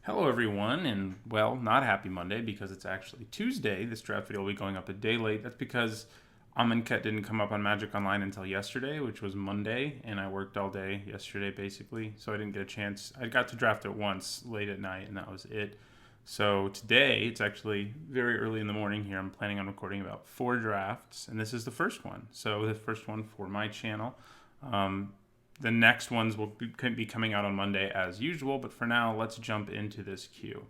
Hello everyone, and well, not happy Monday because it's actually Tuesday. This draft video will be going up a day late. That's because Amonkhet didn't come up on Magic Online until yesterday, which was Monday, and I worked all day yesterday basically, so I didn't get a chance. I got to draft it once late at night, and that was it. So today, it's actually very early in the morning here. I'm planning on recording about 4 drafts, and this is the first one. So the first one for my channel. The next ones will be coming out on Monday as usual, but for now, let's jump into this queue.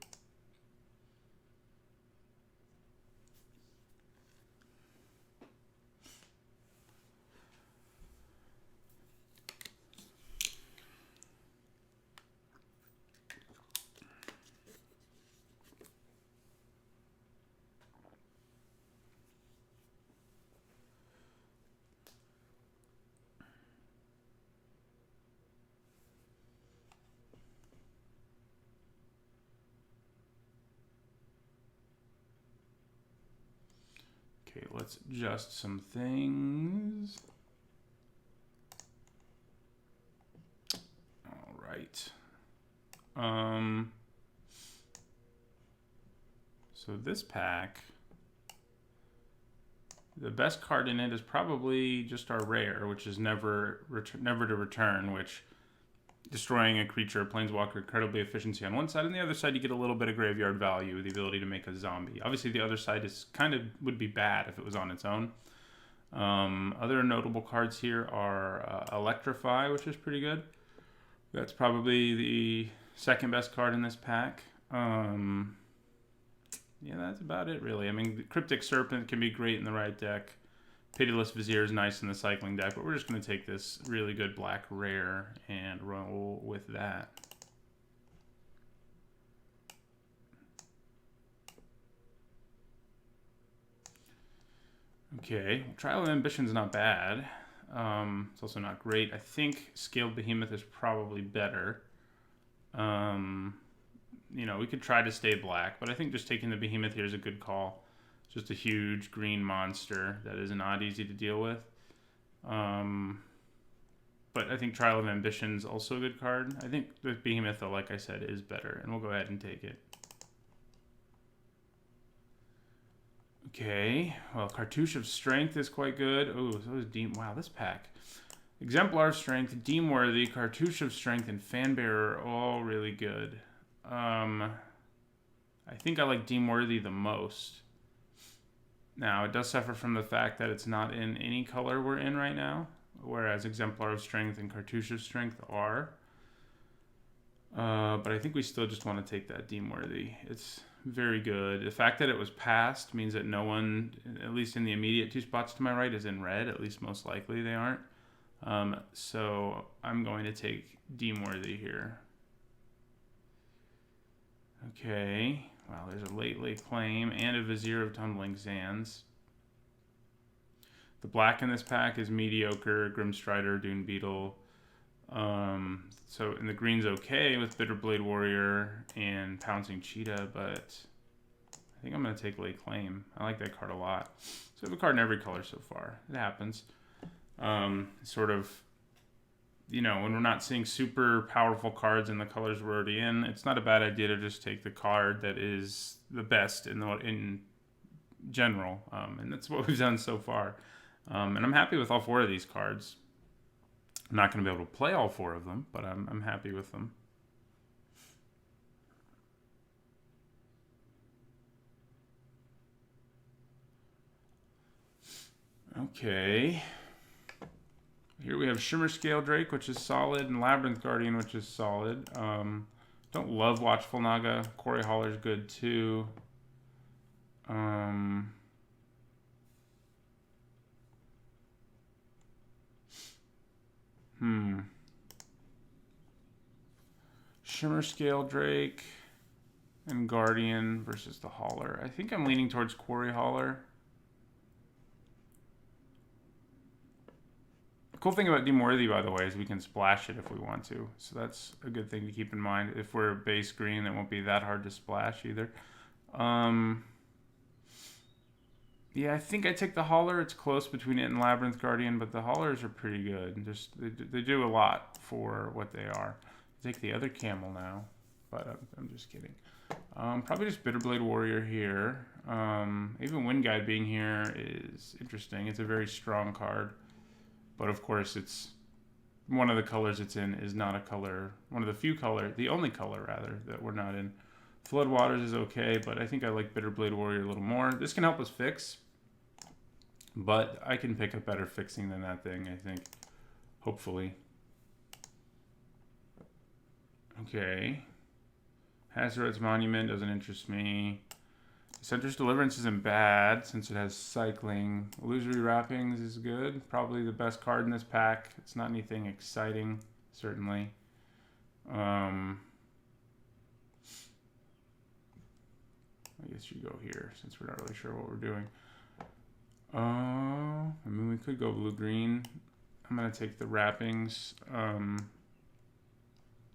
Okay, let's adjust some things. All right. So this pack, the best card in it is probably just our rare, which is never to return, which destroying a creature, planeswalker, incredibly efficiency on one side, and the other side you get a little bit of graveyard value, the ability to make a zombie. Obviously, the other side is would be bad if it was on its own. Other notable cards here are Electrify, which is pretty good. That's probably the second best card in this pack. Yeah, that's about it, really. I mean, the Cryptic Serpent can be great in the right deck. Pitiless Vizier is nice in the cycling deck, but we're just going to take this really good black rare and roll with that. Okay, Trial of Ambition's not bad. It's also not great. I think Scaled Behemoth is probably better. You know, we could try to stay black, but I think just taking the Behemoth here is a good call. Just a huge green monster that is not easy to deal with. But I think Trial of Ambition is also a good card. I think the Behemoth, though, like I said, is better, and we'll go ahead and take it. Okay, well, Cartouche of Strength is quite good. Oh, so is Deem. Wow, this pack. Exemplar of Strength, Deemworthy, Cartouche of Strength, and Fanbearer are all really good. I think I like Deemworthy the most. Now, it does suffer from the fact that it's not in any color we're in right now, whereas Exemplar of Strength and Cartouche of Strength are. But I think we still just want to take that Deemworthy. It's very good. The fact that it was passed means that no one, at least in the immediate 2 spots to my right, is in red. At least most likely they aren't. So I'm going to take Deemworthy here. Okay. Wow, there's a late claim and a Vizier of Tumbling Sands. The black in this pack is mediocre, Grimstrider, Dune Beetle. And the green's okay with Bitterblade Warrior and Pouncing Cheetah, but I think I'm going to take late claim. I like that card a lot. So I have a card in every color so far. It happens. Sort of, you know, when we're not seeing super powerful cards in the colors we're already in, it's not a bad idea to just take the card that is the best in general. And that's what we've done so far. And I'm happy with all 4 of these cards. I'm not going to be able to play all 4 of them, but I'm happy with them. Okay. Here we have Shimmer Scale Drake, which is solid, and Labyrinth Guardian, which is solid. Don't love Watchful Naga. Quarry Hauler's good too. Shimmer Scale Drake and Guardian versus the Hauler. I think I'm leaning towards Quarry Hauler. The cool thing about Deemworthy, by the way, is we can splash it if we want to. So that's a good thing to keep in mind. If we're base green, it won't be that hard to splash either. Yeah, I think I take the Hauler. It's close between it and Labyrinth Guardian, but the Haulers are pretty good. Just they do a lot for what they are. Take the other camel now. but I'm just kidding. Probably just Bitterblade Warrior here. Even Wind Guide being here is interesting. It's a very strong card, but of course it's one of the colors it's in is not a color. One of the few color, the only color rather, that we're not in. Floodwaters is okay, but I think I like Bitterblade Warrior a little more. This can help us fix, but I can pick up better fixing than that thing, I think. Hopefully. Okay. Hazoret's Monument doesn't interest me. Center's Deliverance isn't bad since it has cycling. Illusory Wrappings is good. Probably the best card in this pack. It's not anything exciting, certainly. I guess you go here since we're not really sure what we're doing. I mean, we could go blue-green. I'm going to take the wrappings.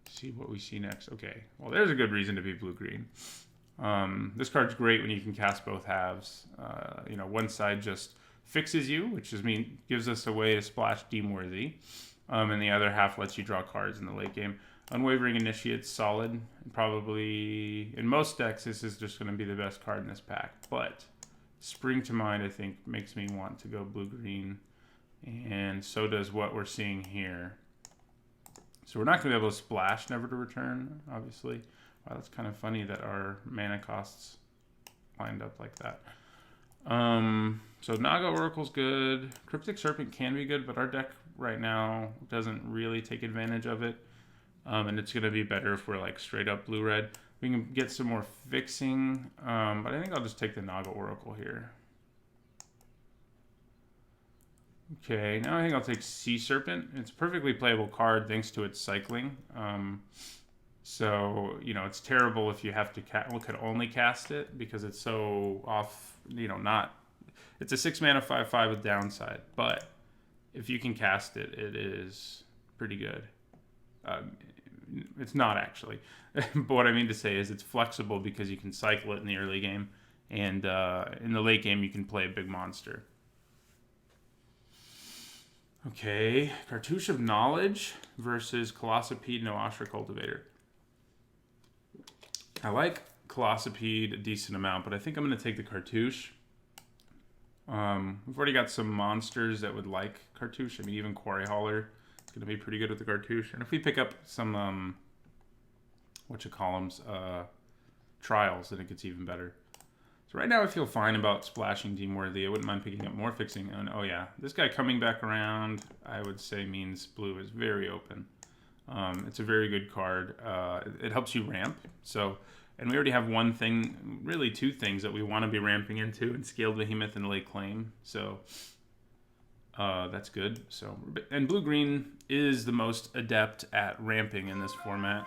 See what we see next. Okay, well, there's a good reason to be blue-green. This card's great when you can cast both halves. One side just fixes you, which gives us a way to splash Deemworthy, and the other half lets you draw cards in the late game. Unwavering Initiate's solid. Probably, in most decks, this is just going to be the best card in this pack. But Spring to Mind, I think, makes me want to go blue-green, and so does what we're seeing here. So we're not going to be able to splash Never to Return, obviously. Wow, that's kind of funny that our mana costs lined up like that. So Naga Oracle's good. Cryptic Serpent can be good, but our deck right now doesn't really take advantage of it. And it's going to be better if we're like straight up blue-red. We can get some more fixing, but I think I'll just take the Naga Oracle here. Okay, now I think I'll take Sea Serpent. It's a perfectly playable card thanks to its cycling. So, it's terrible if you have to could only cast it because it's so off, it's a 6 mana 5/5 with downside. But if you can cast it, it is pretty good. It's not actually. But what I mean to say is it's flexible because you can cycle it in the early game. And in the late game, you can play a big monster. Okay, Cartouche of Knowledge versus Colossopede Noashra Cultivator. I like Colossopede a decent amount, but I think I'm going to take the Cartouche. We've already got some monsters that would like Cartouche. I mean, even Quarry Hauler is going to be pretty good with the Cartouche. And if we pick up some, trials, then it gets even better. So right now I feel fine about splashing Deemworthy. I wouldn't mind picking up more fixing. And oh yeah, this guy coming back around, I would say means blue is very open. It's a very good card. It helps you ramp. And we already have one thing, really two things that we want to be ramping into, and Scaled Behemoth and Lake Claim. So that's good. And blue-green is the most adept at ramping in this format.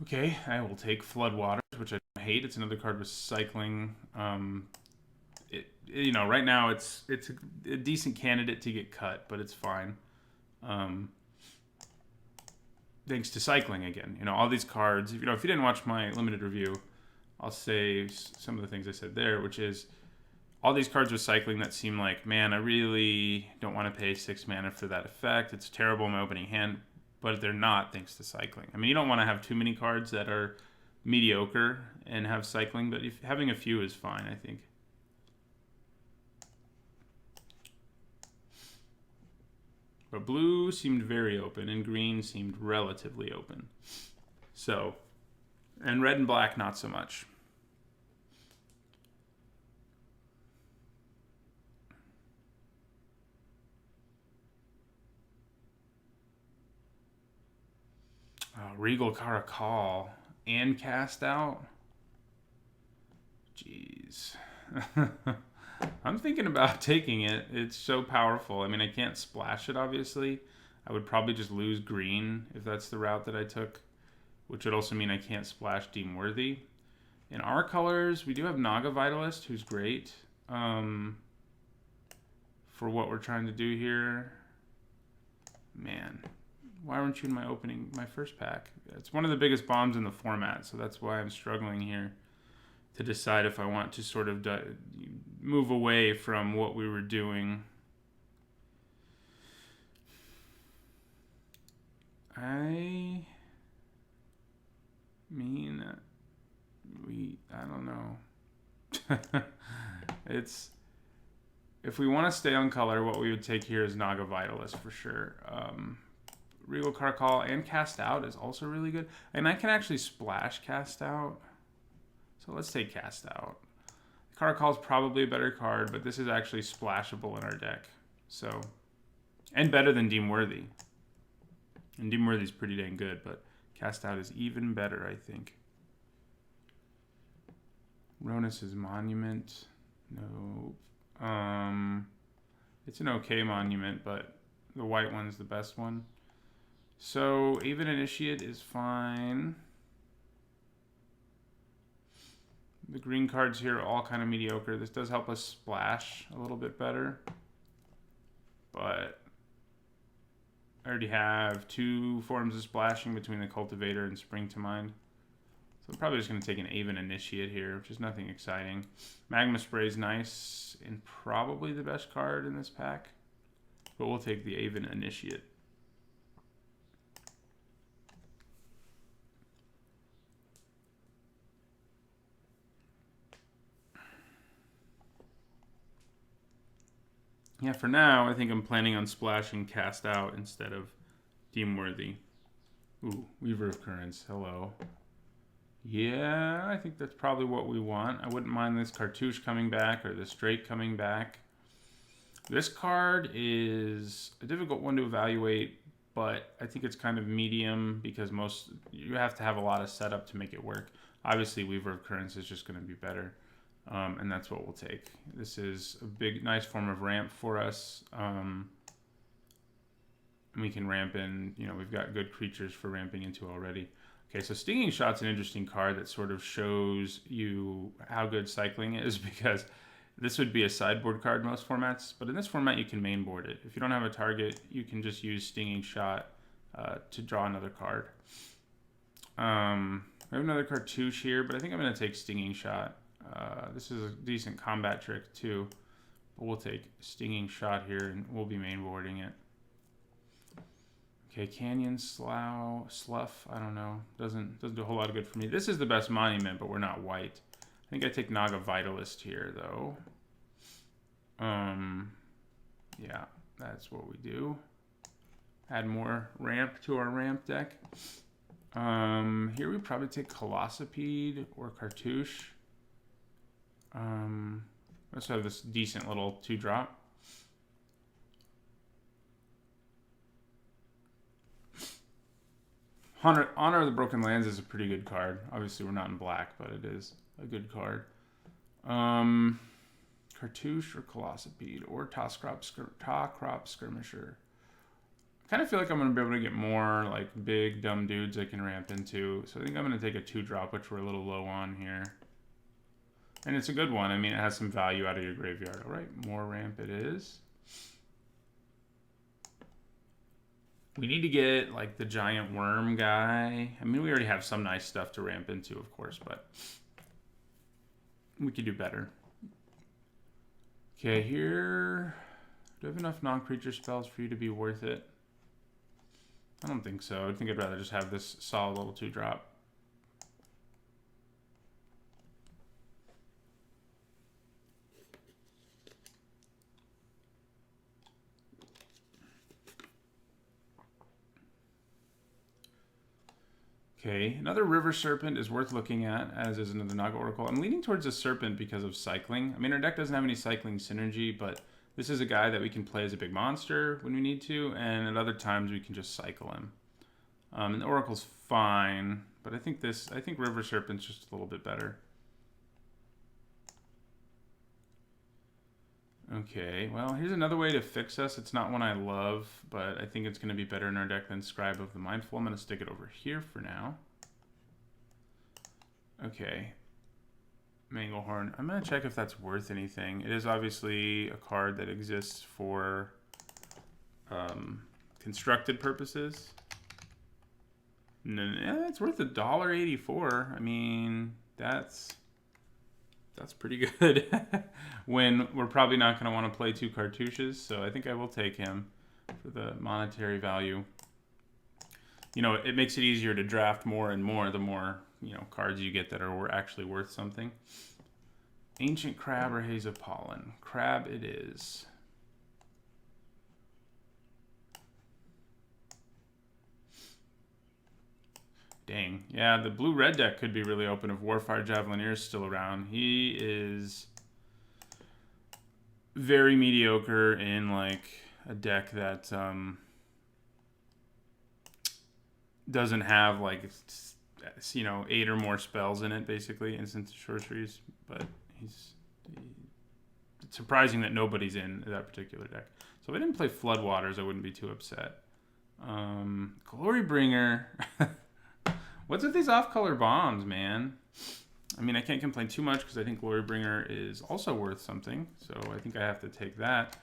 Okay, I will take Floodwaters, which I hate. It's another card with cycling. Right now it's a decent candidate to get cut, but it's fine. Thanks to cycling again. All these cards. If you didn't watch my limited review, I'll say some of the things I said there, which is all these cards with cycling that seem like, man, I really don't want to pay 6 mana for that effect. It's terrible in my opening hand. But they're not thanks to cycling. I mean, you don't want to have too many cards that are mediocre and have cycling, but having a few is fine, I think. But blue seemed very open, and green seemed relatively open. So, and red and black, not so much. Regal Caracal and Cast Out? Jeez. I'm thinking about taking it. It's so powerful. I mean, I can't splash it, obviously. I would probably just lose green if that's the route that I took, which would also mean I can't splash Deemworthy. In our colors, we do have Naga Vitalist, who's great for what we're trying to do here. Man. Why weren't you in my first pack? It's one of the biggest bombs in the format, so that's why I'm struggling here to decide if I want to sort of move away from what we were doing. I mean, I don't know. It's, if we want to stay on color, what we would take here is Naga Vitalist for sure. Regal Carcall and Cast Out is also really good. And I can actually splash Cast Out. So let's take Cast Out. Carcall is probably a better card, but this is actually splashable in our deck. So, and better than Deem Worthy. And Deem Worthy is pretty dang good, but Cast Out is even better, I think. Ronus's Monument. No. It's an okay monument, but the white one's the best one. So, Aven Initiate is fine. The green cards here are all kind of mediocre. This does help us splash a little bit better. But I already have 2 forms of splashing between the Cultivator and Spring to Mind. So I'm probably just going to take an Aven Initiate here, which is nothing exciting. Magma Spray is nice and probably the best card in this pack. But we'll take the Aven Initiate. Yeah, for now, I think I'm planning on splashing Cast Out instead of Deem Worthy. Ooh, Weaver of Currents, hello. Yeah, I think that's probably what we want. I wouldn't mind this Cartouche coming back or this Drake coming back. This card is a difficult one to evaluate, but I think it's kind of medium because you have to have a lot of setup to make it work. Obviously, Weaver of Currents is just going to be better. And that's what we'll take. This is a big, nice form of ramp for us. We can ramp in, we've got good creatures for ramping into already. Okay, so Stinging Shot's an interesting card that sort of shows you how good cycling is because this would be a sideboard card in most formats, but in this format you can mainboard it. If you don't have a target, you can just use Stinging Shot to draw another card. I have another Cartouche here, but I think I'm going to take Stinging Shot. This is a decent combat trick too, but we'll take Stinging Shot here and we'll be mainboarding it. Okay, Canyon Slough, I don't know, doesn't do a whole lot of good for me. This is the best monument, but we're not white. I think I take Naga Vitalist here though. Yeah, that's what we do. Add more ramp to our ramp deck. Here we probably take Colossipede or Cartouche. Let's have this decent little 2-drop. Honor of the Broken Lands is a pretty good card. Obviously, we're not in black, but it is a good card. Cartouche or Colossipede or Tawcrop Skirmisher. I kind of feel like I'm going to be able to get more like big, dumb dudes I can ramp into. So I think I'm going to take a 2-drop, which we're a little low on here. And it's a good one. I mean, it has some value out of your graveyard. All right, more ramp it is. We need to get, like, the giant worm guy. I mean, we already have some nice stuff to ramp into, of course, but we could do better. Okay, here... Do I have enough non-creature spells for you to be worth it? I don't think so. I think I'd rather just have this solid little 2-drop. Okay, another River Serpent is worth looking at, as is another Naga Oracle. I'm leaning towards a Serpent because of cycling. I mean, our deck doesn't have any cycling synergy, but this is a guy that we can play as a big monster when we need to, and at other times we can just cycle him. And the Oracle's fine, but I think River Serpent's just a little bit better. Okay, well, here's another way to fix us. It's not one I love, but I think it's going to be better in our deck than Scribe of the Mindful. I'm going to stick it over here for now. Okay. Manglehorn. I'm going to check if that's worth anything. It is obviously a card that exists for constructed purposes. No, it's worth $1.84. I mean, that's pretty good when we're probably not going to want to play 2 cartouches. So I think I will take him for the monetary value. you know, it makes it easier to draft more and more the more, you know, cards you get that are actually worth something. Ancient Crab or Haze of Pollen? Crab it is. Dang. Yeah, the blue-red deck could be really open if Warfire Javelineer is still around. He is very mediocre in, like, a deck that doesn't have, like, you know, 8 or more spells in it, basically, instant sorceries. But it's surprising that nobody's in that particular deck. So if I didn't play Floodwaters, I wouldn't be too upset. Glorybringer. What's with these off-color bombs, man? I mean, I can't complain too much because I think Glorybringer is also worth something. So I think I have to take that.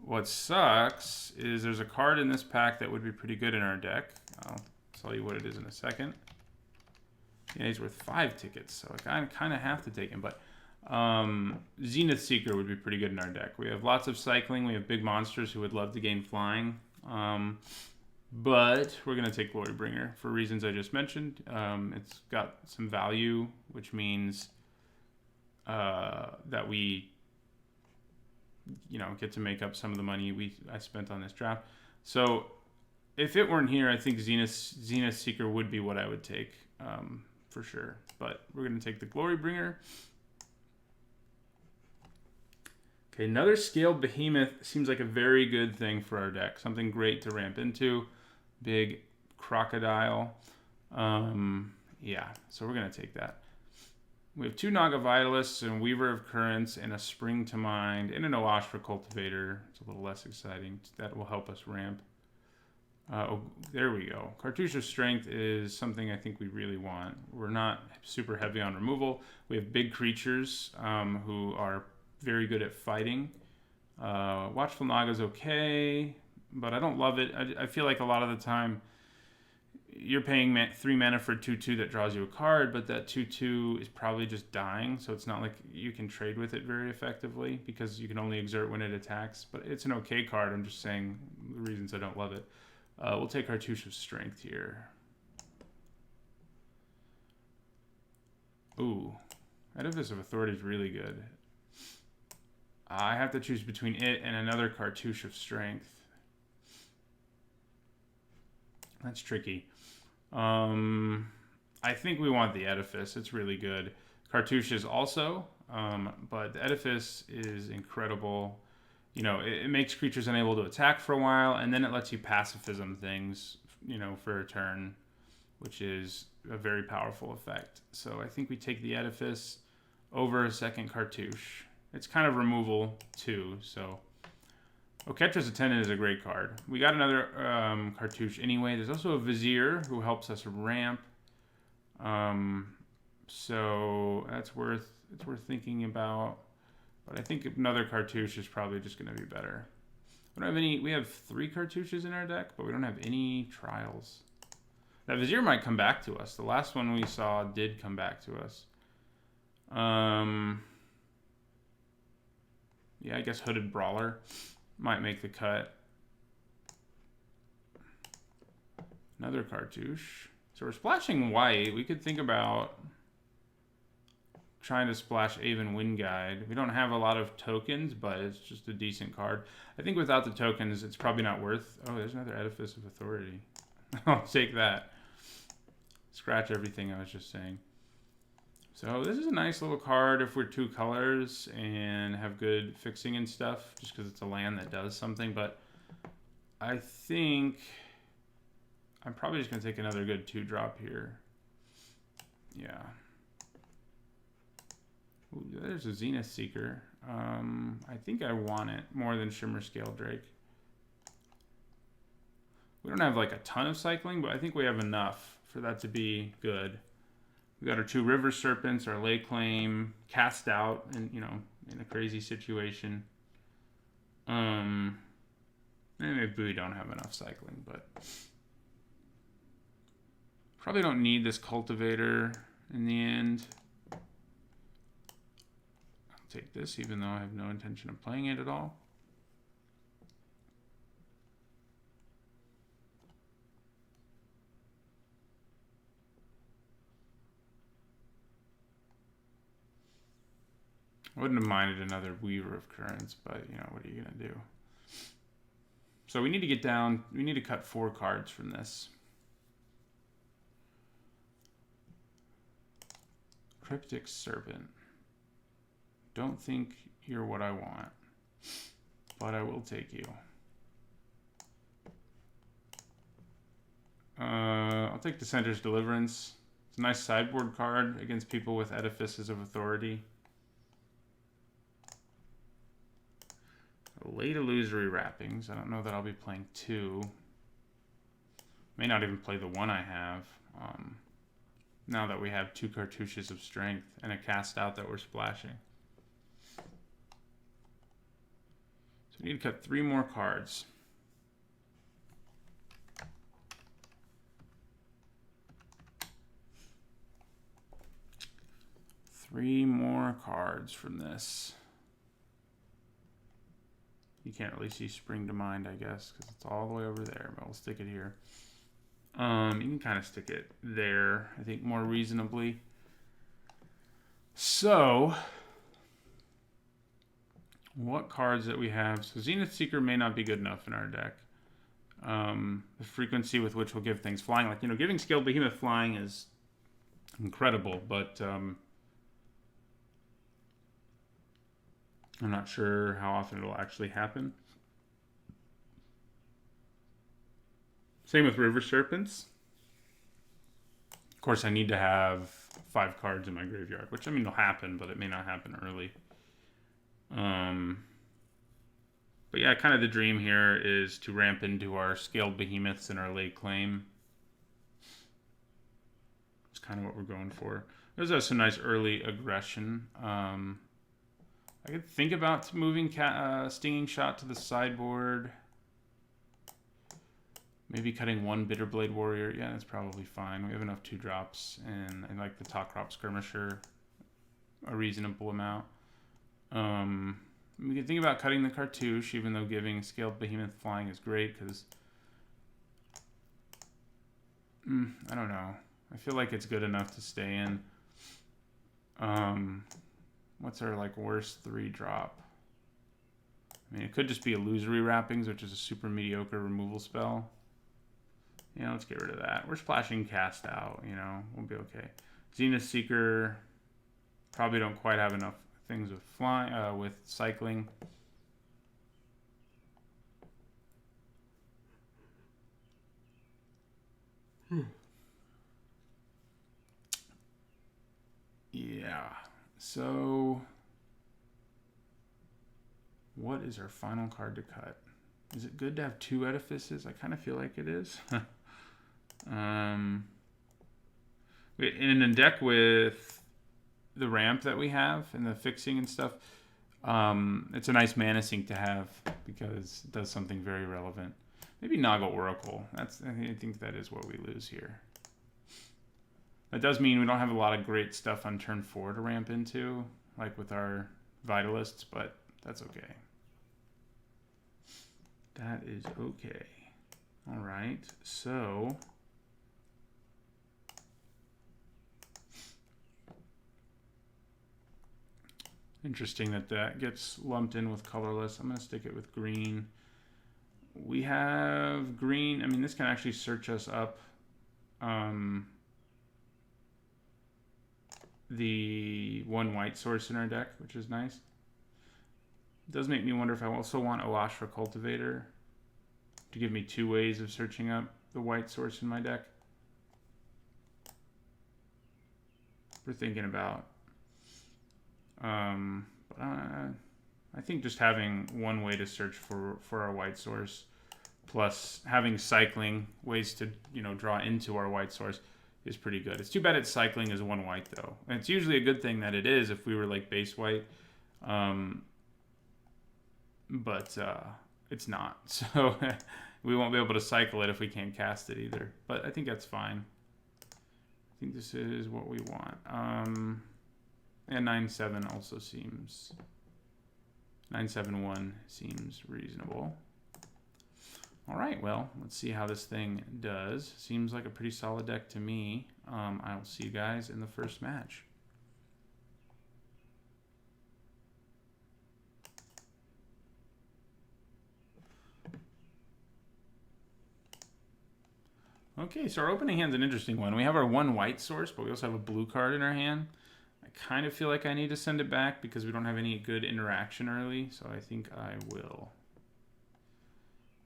What sucks is there's a card in this pack that would be pretty good in our deck. I'll tell you what it is in a second. Yeah, he's worth 5 tickets, so I kind of have to take him. But Zenith Seeker would be pretty good in our deck. We have lots of cycling. We have big monsters who would love to gain flying. But we're going to take Glorybringer for reasons I just mentioned. It's got some value, which means that we, you know, get to make up some of the money I spent on this draft. So if it weren't here, I think Zenith Seeker would be what I would take for sure. But we're going to take the Glorybringer. Okay, another Scaled Behemoth seems like a very good thing for our deck. Something great to ramp into. Big crocodile. Yeah, so we're going to take that. We have 2 Naga Vitalists, and Weaver of Currents, and a Spring to Mind, and an Oashra Cultivator. It's a little less exciting. That will help us ramp. Oh, there we go. Cartouche of Strength is something I think we really want. We're not super heavy on removal. We have big creatures who are very good at fighting. Watchful Naga's okay, but I don't love it. I feel like a lot of the time you're paying 3 mana for 2/2 that draws you a card, but that 2/2 is probably just dying, so it's not like you can trade with it very effectively because you can only exert when it attacks. But it's an okay card. I'm just saying the reasons I don't love it. We'll take Cartouche of Strength here. Ooh, Edifice of Authority is really good. I have to choose between it and another Cartouche of Strength. That's tricky. I think we want the Edifice. It's really good. Cartouche is also, but the Edifice is incredible. You know, it makes creatures unable to attack for a while, and then it lets you pacifism things, you know, for a turn, which is a very powerful effect. So I think we take the Edifice over a second Cartouche. It's kind of removal too, so Oketra's Attendant is a great card. We got another Cartouche anyway. There's also a Vizier who helps us ramp. So it's worth thinking about. But I think another Cartouche is probably just going to be better. We don't have any. We have 3 Cartouches in our deck, but we don't have any Trials. That Vizier might come back to us. The last one we saw did come back to us. Yeah, I guess Hooded Brawler might make the cut. Another Cartouche. So we're splashing white. We could think about trying to splash Aven Wind Guide. We don't have a lot of tokens, but it's just a decent card. I think without the tokens, it's probably not worth... Oh, there's another Edifice of Authority. I'll take that. Scratch everything I was just saying. So this is a nice little card if we're 2 colors and have good fixing and stuff, just because it's a land that does something. But I think I'm probably just going to take another good 2-drop here. Yeah. Ooh, there's a Zenith Seeker. I think I want it more than Shimmer Scale Drake. We don't have like a ton of cycling, but I think we have enough for that to be good. We got our 2 River Serpents, our Lay Claim, Cast Out, and you know, in a crazy situation. Maybe we don't have enough cycling, but probably don't need this Cultivator in the end. Take this, even though I have no intention of playing it at all. I wouldn't have minded another Weaver of Currents, but, you know, what are you going to do? So we need to get down. We need to cut 4 cards from this. Cryptic Serpent. Don't think you're what I want, but I will take you. I'll take Dissenter's Deliverance. It's a nice sideboard card against people with Edifices of Authority. Late Illusory Wrappings. I don't know that I'll be playing 2. May not even play the 1 I have. Now that we have 2 Cartouches of Strength and a Cast Out that we're splashing. So we need to cut 3 more cards. Three more cards from this. You can't really see Spring to Mind, I guess, because it's all the way over there, but we'll stick it here. You can kind of stick it there, I think, more reasonably. So, what cards that we have? So, Zenith Seeker may not be good enough in our deck. The frequency with which we'll give things flying. Like, you know, giving Scaled Behemoth flying is incredible, but I'm not sure how often it'll actually happen. Same with River Serpents. Of course, I need to have 5 cards in my graveyard, which, I mean, will happen, but it may not happen early. But yeah, kind of the dream here is to ramp into our Scaled Behemoths and our late claim. That's kind of what we're going for. There's some nice early aggression. I could think about moving Stinging Shot to the sideboard. Maybe cutting 1 Bitterblade Warrior. Yeah, that's probably fine. We have enough 2-drops, and I like the Talkrop Skirmisher a reasonable amount. We can think about cutting the Cartouche, even though giving Scaled Behemoth flying is great, because I don't know. I feel like it's good enough to stay in. What's our like worst 3-drop? I mean, it could just be Illusory Wrappings, which is a super mediocre removal spell. Yeah, let's get rid of that. We're splashing Cast Out, you know, we'll be okay. Zenith Seeker, probably don't quite have enough things with flying, with cycling. Yeah. So, what is our final card to cut? Is it good to have 2 Edifices? I kind of feel like it is. In a deck with the ramp that we have and the fixing and stuff, it's a nice mana sink to have because it does something very relevant. Maybe Noggle Oracle. I think that is what we lose here. That does mean we don't have a lot of great stuff on turn 4 to ramp into, like with our Vitalists, but that's okay. That is okay. All right, so interesting that gets lumped in with colorless. I'm going to stick it with green. We have green. I mean, this can actually search us up the 1 white source in our deck, which is nice. It does make me wonder if I also want Oashra Cultivator to give me 2 ways of searching up the white source in my deck. We're thinking about. I think just having 1 way to search for our white source, plus having cycling ways to, you know, draw into our white source is pretty good. It's too bad it's cycling as 1 white though, and it's usually a good thing that it is if we were like base white, but it's not. So we won't be able to cycle it if we can't cast it either. But I think that's fine. I think this is what we want. And 9/7 also seems 9/7/1 seems reasonable. All right, well, let's see how this thing does. Seems like a pretty solid deck to me. I will see you guys in the first match. Okay, so our opening hand's an interesting one. We have our one white source, but we also have a blue card in our hand. I kind of feel like I need to send it back because we don't have any good interaction early, so I think I will.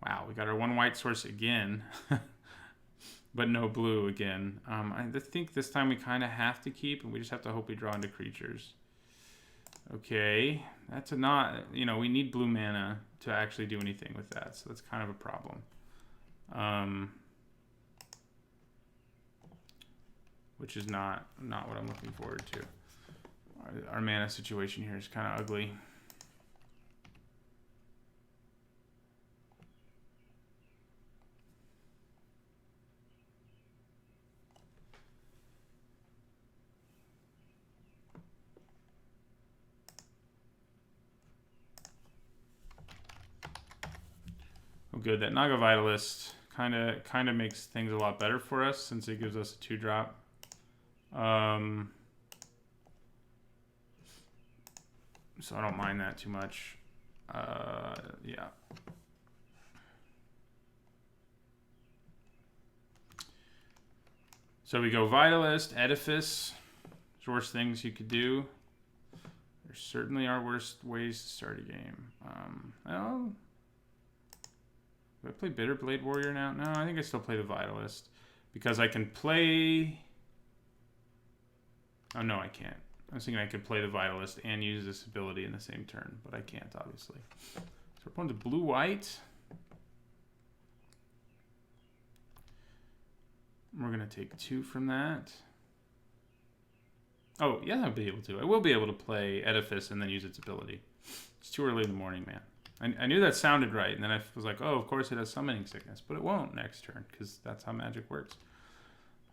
Wow, we got our one white source again, but no blue again. I think this time we kind of have to keep, and we just have to hope we draw into creatures. Okay, that's a not, we need blue mana to actually do anything with that, so that's kind of a problem. Which is not what I'm looking forward to. Our mana situation here is kind of ugly. Oh, good. That Naga Vitalist kind of makes things a lot better for us since it gives us a 2-drop. So I don't mind that too much. Yeah. So we go Vitalist, Edifice. There's worse things you could do. There certainly are worse ways to start a game. Well, do I play Bitter Blade Warrior now? No, I think I still play the Vitalist. Because I can play... Oh, no, I can't. I was thinking I could play the Vitalist and use this ability in the same turn, but I can't, obviously. So we're going to blue-white. We're going to take 2 from that. Oh, yeah, I'll be able to. I will be able to play Edifice and then use its ability. It's too early in the morning, man. I knew that sounded right, and then I was like, oh, of course it has Summoning Sickness, but it won't next turn, because that's how Magic works.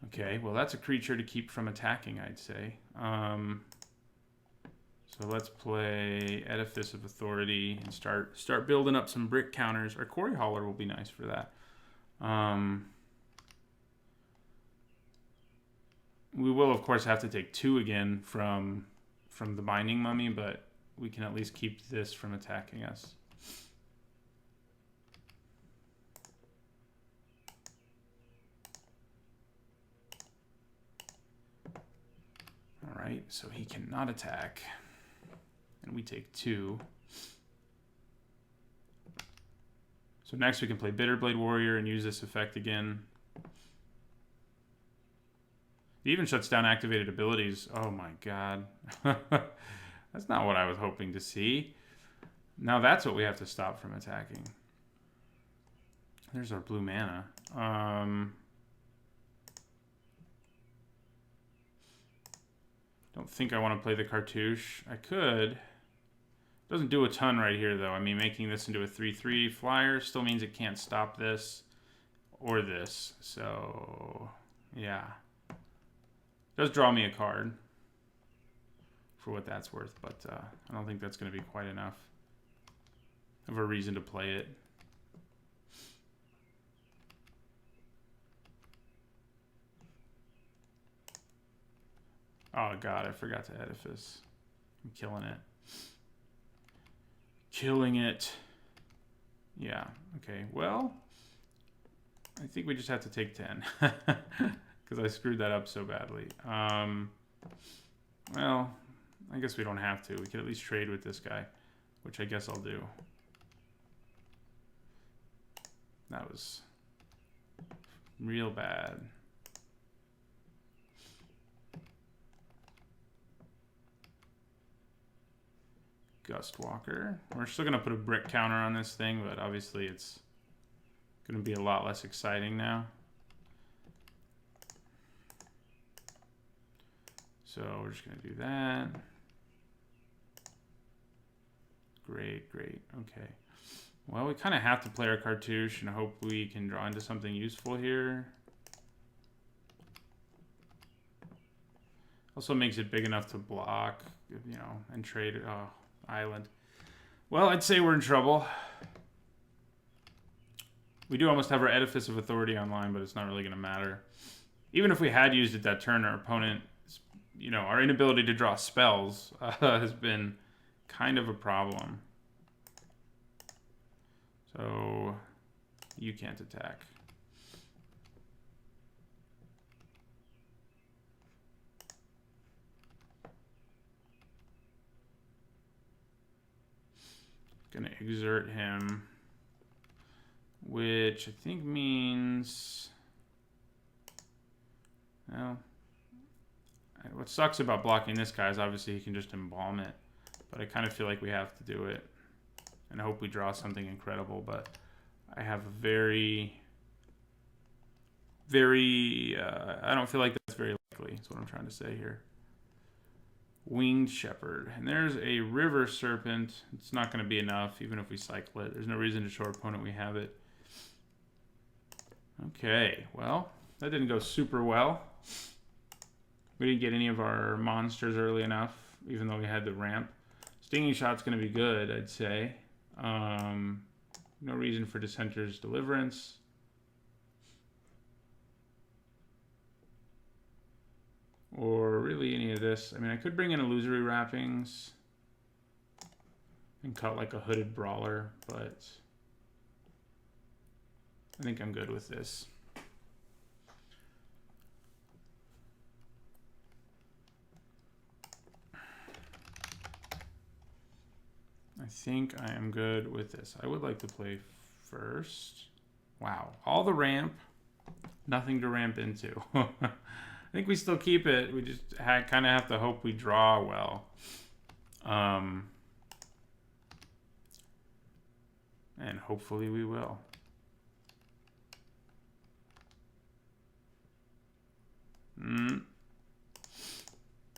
Okay, well, that's a creature to keep from attacking, I'd say. So let's play Edifice of Authority and start building up some brick counters. Our Quarry Hauler will be nice for that. We will, of course, have to take 2 again from the Binding Mummy, but we can at least keep this from attacking us. All right, so he cannot attack. And we take 2. So next we can play Bitterblade Warrior and use this effect again. It even shuts down activated abilities. Oh my god. That's not what I was hoping to see. Now that's what we have to stop from attacking. There's our blue mana. Don't think I want to play the Cartouche. I could. Doesn't do a ton right here, though. I mean, making this into a 3/3 flyer still means it can't stop this or this. So, yeah. It does draw me a card for what that's worth, but I don't think that's going to be quite enough of a reason to play it. Oh, God, I forgot to Edifice. I'm killing it. Killing it. Yeah, okay. Well, I think we just have to take 10. Because I screwed that up so badly. Well, I guess we don't have to. We could at least trade with this guy, which I guess I'll do. That was real bad. Gustwalker. We're still going to put a brick counter on this thing, but obviously it's going to be a lot less exciting now. So we're just going to do that. Great, great. Okay. Well, we kind of have to play our Cartouche and hope we can draw into something useful here. Also makes it big enough to block, you know, and trade. Oh, island. Well, I'd say we're in trouble. We do almost have our Edifice of Authority online, but it's not really going to matter. Even if we had used it that turn, our opponent, you know, our inability to draw spells has been kind of a problem. So you can't attack. Gonna exert him, which I think means, well, what sucks about blocking this guy is obviously he can just embalm it, but I kind of feel like we have to do it and hope we draw something incredible. But I have a very, I don't feel like that's very likely, is what I'm trying to say here. Winged Shepherd. And there's a River Serpent. It's not going to be enough, even if we cycle it. There's no reason to show our opponent we have it. Okay, well, that didn't go super well. We didn't get any of our monsters early enough, even though we had the ramp. Stinging Shot's going to be good, I'd say. No reason for Dissenter's Deliverance. Or really any of this. I mean, I could bring in Illusory Wrappings and cut like a Hooded Brawler, but I think I'm good with this. I think I am good with this. I would like to play first. Wow, all the ramp, nothing to ramp into. I think we still keep it. We just kind of have to hope we draw well. And hopefully we will.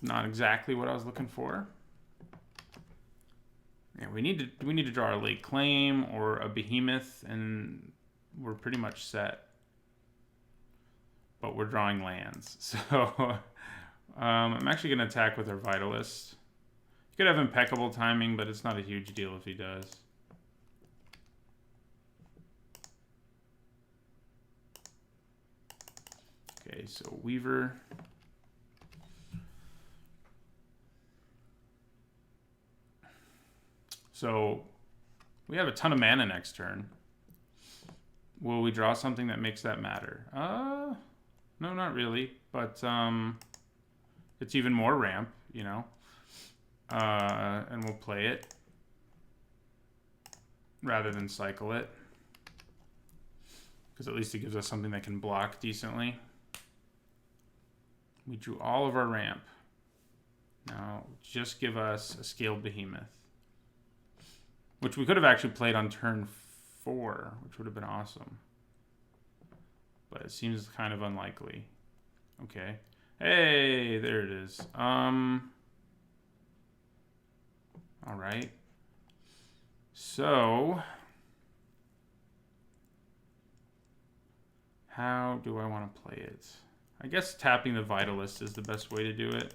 Not exactly what I was looking for. Yeah, we need to draw a late claim or a behemoth, and we're pretty much set. But we're drawing lands, so I'm actually going to attack with our Vitalist. He could have impeccable timing, but it's not a huge deal if he does. Okay, so Weaver. So we have a ton of mana next turn. Will we draw something that makes that matter? No, not really. But it's even more ramp, you know. And we'll play it rather than cycle it, because at least it gives us something that can block decently. We drew all of our ramp. Now just give us a Scaled Behemoth, which we could have actually played on turn 4, which would have been awesome. But it seems kind of unlikely. Okay. Hey, there it is. All right. So, how do I want to play it? I guess tapping the Vitalist is the best way to do it.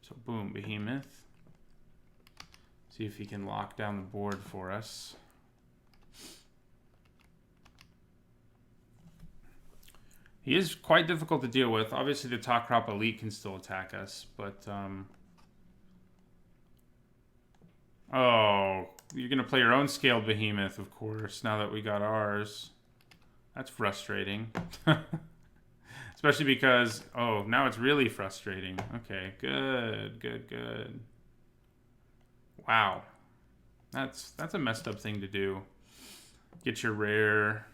So, boom, Behemoth. See if he can lock down the board for us. He is quite difficult to deal with. Obviously, the Top Crop Elite can still attack us, but oh, you're gonna play your own Scaled Behemoth, of course. Now that we got ours, that's frustrating. Especially because, oh, now it's really frustrating. Okay, good. Wow, that's a messed up thing to do. Get your rare.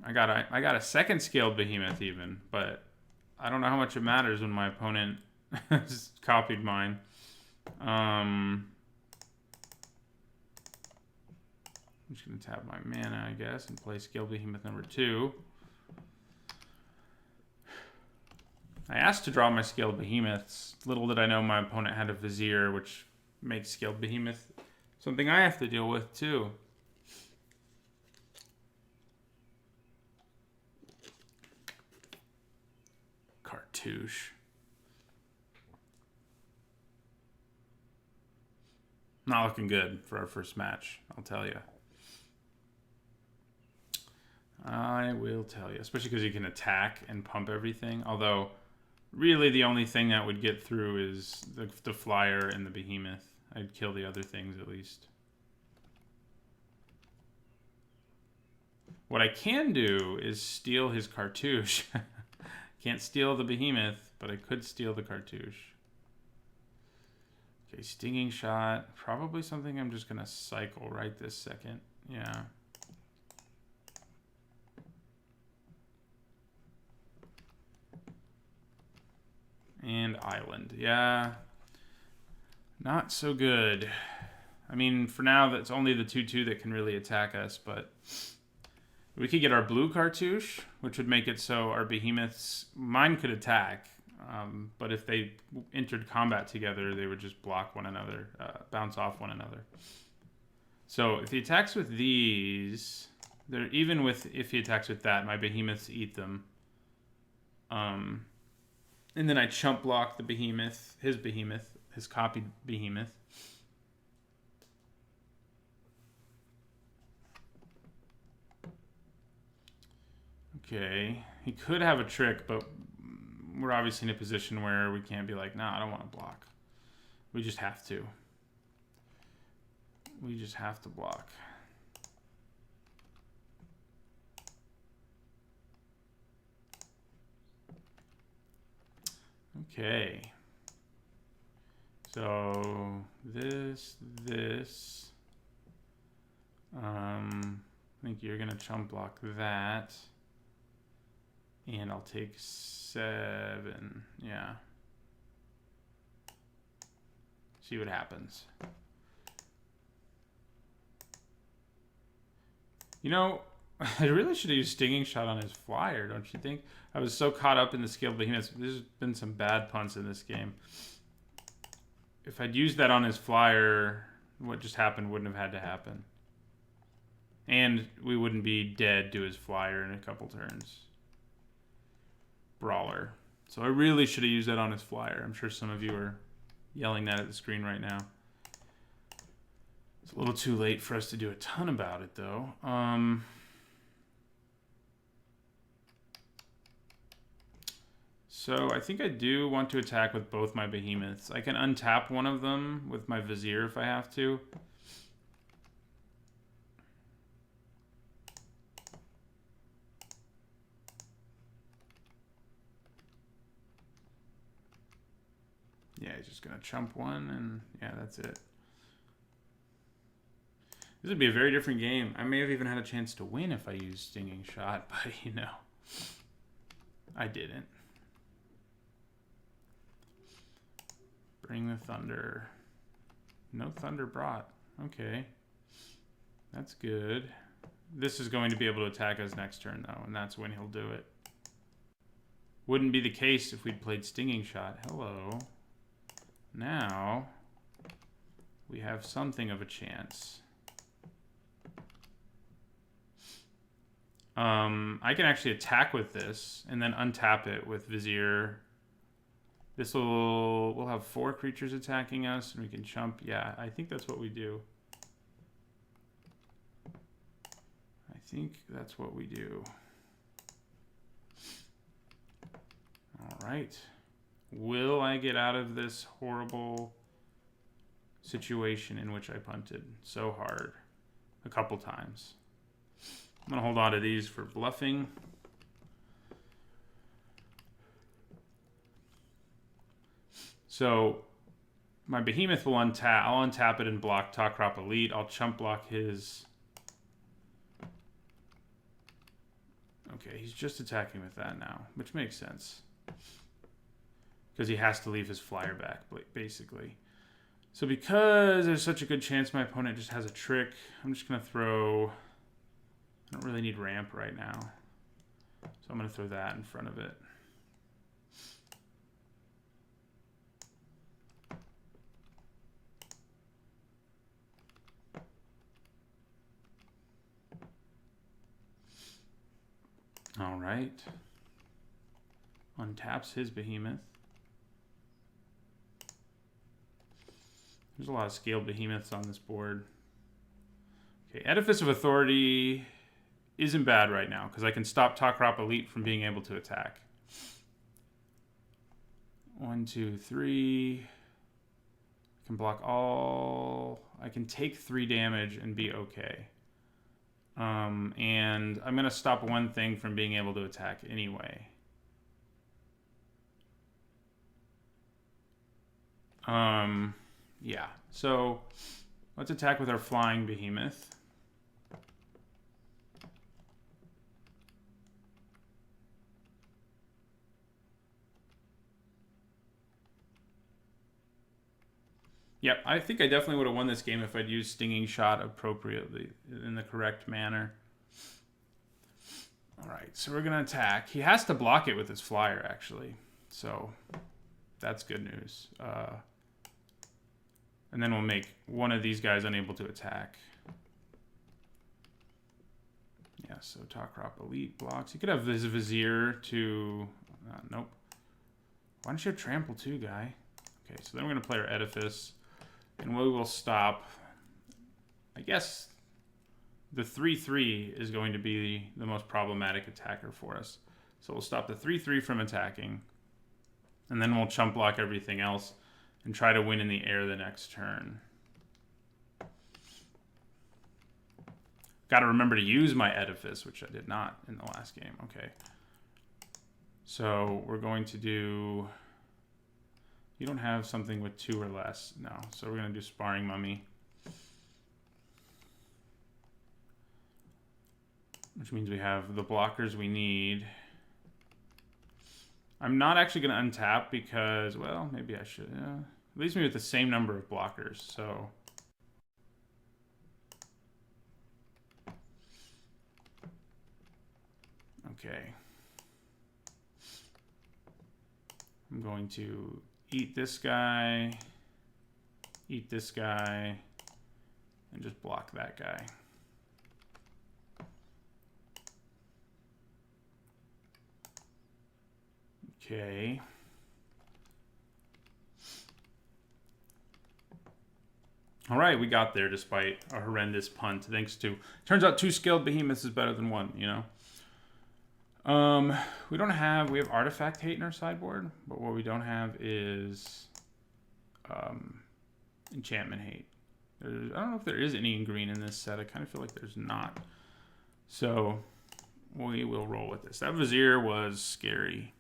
I got a second Scaled Behemoth even, but I don't know how much it matters when my opponent just copied mine. I'm just gonna tap my mana, I guess, and play Scaled Behemoth number 2. I asked to draw my Scaled Behemoths. Little did I know my opponent had a Vizier, which makes Scaled Behemoth something I have to deal with too. Cartouche. Not looking good for our first match, I'll tell you. I will tell you, especially because you can attack and pump everything. Although, really the only thing that would get through is the Flyer and the Behemoth. I'd kill the other things at least. What I can do is steal his Cartouche. Can't steal the Behemoth, but I could steal the Cartouche. Okay, Stinging Shot. Probably something I'm just going to cycle right this second. Yeah. And Island. Yeah. Not so good. I mean, for now, that's only the 2/2 that can really attack us, but we could get our blue cartouche, which would make it so our behemoths, mine could attack, but if they entered combat together, they would just block one another, bounce off one another. So if he attacks with these, even if he attacks with that, my behemoths eat them. And then I chump block the behemoth, his copied behemoth. Okay, he could have a trick, but we're obviously in a position where we can't be like, nah, I don't want to block. We just have to. We just have to block. Okay. So this. I think you're gonna chump block that. And I'll take 7. Yeah. See what happens. You know, I really should have used Stinging Shot on his flyer, don't you think? I was so caught up in the scaled behemoths. There's been some bad punts in this game. If I'd used that on his flyer, what just happened wouldn't have had to happen. And we wouldn't be dead to his flyer in a couple turns. Brawler. So I really should have used that on his flyer. I'm sure some of you are yelling that at the screen right now. It's a little too late for us to do a ton about it, though. So I think I do want to attack with both my behemoths. I can untap one of them with my Vizier if I have to. Yeah, he's just going to chump one, and yeah, that's it. This would be a very different game. I may have even had a chance to win if I used Stinging Shot, but, you know, I didn't. Bring the Thunder. No Thunder brought. Okay. That's good. This is going to be able to attack us next turn, though, and that's when he'll do it. Wouldn't be the case if we'd played Stinging Shot. Hello. Now, we have something of a chance. I can actually attack with this and then untap it with Vizier. We'll have 4 creatures attacking us and we can chump. Yeah, I think that's what we do. I think that's what we do. All right. Will I get out of this horrible situation in which I punted so hard a couple times? I'm going to hold on to these for bluffing. So my behemoth will untap. I'll untap it and block Top Crop Elite. I'll chump block his. Okay, he's just attacking with that now, which makes sense. Because he has to leave his flyer back, basically. So because there's such a good chance my opponent just has a trick, I'm just going to throw... I don't really need ramp right now. So I'm going to throw that in front of it. All right. Untaps his behemoth. There's a lot of scaled behemoths on this board. Okay, Edifice of Authority isn't bad right now because I can stop Top Crop Elite from being able to attack. 1, 2, 3. I can block all. I can take 3 damage and be okay. And I'm going to stop one thing from being able to attack anyway. Yeah. So let's attack with our flying behemoth. Yep, I think I definitely would have won this game if I'd used Stinging Shot appropriately in the correct manner. All right, so we're going to attack. He has to block it with his flyer, actually. So that's good news. And then we'll make one of these guys unable to attack. Yeah, so Talkrop Elite blocks. He could have his Vizier to... nope. Why don't you have Trample too, guy? Okay, so then we're going to play our Edifice. And we will stop... I guess the 3-3 is going to be the most problematic attacker for us. So we'll stop the 3-3 from attacking. And then we'll chump block everything else and try to win in the air the next turn. Got to remember to use my Edifice, which I did not in the last game. Okay. So we're going to do... You don't have something with 2 or less. No. So we're going to do Sparring Mummy. Which means we have the blockers we need. I'm not actually going to untap because, well, maybe I should. Yeah. It leaves me with the same number of blockers, so... Okay. I'm going to eat this guy, and just block that guy. Okay. All right, we got there despite a horrendous punt. Thanks to... Turns out 2 skilled behemoths is better than 1, you know? We don't have... We have Artifact Hate in our sideboard, but what we don't have is Enchantment Hate. I don't know if there is any in green in this set. I kind of feel like there's not. So we will roll with this. That Vizier was scary.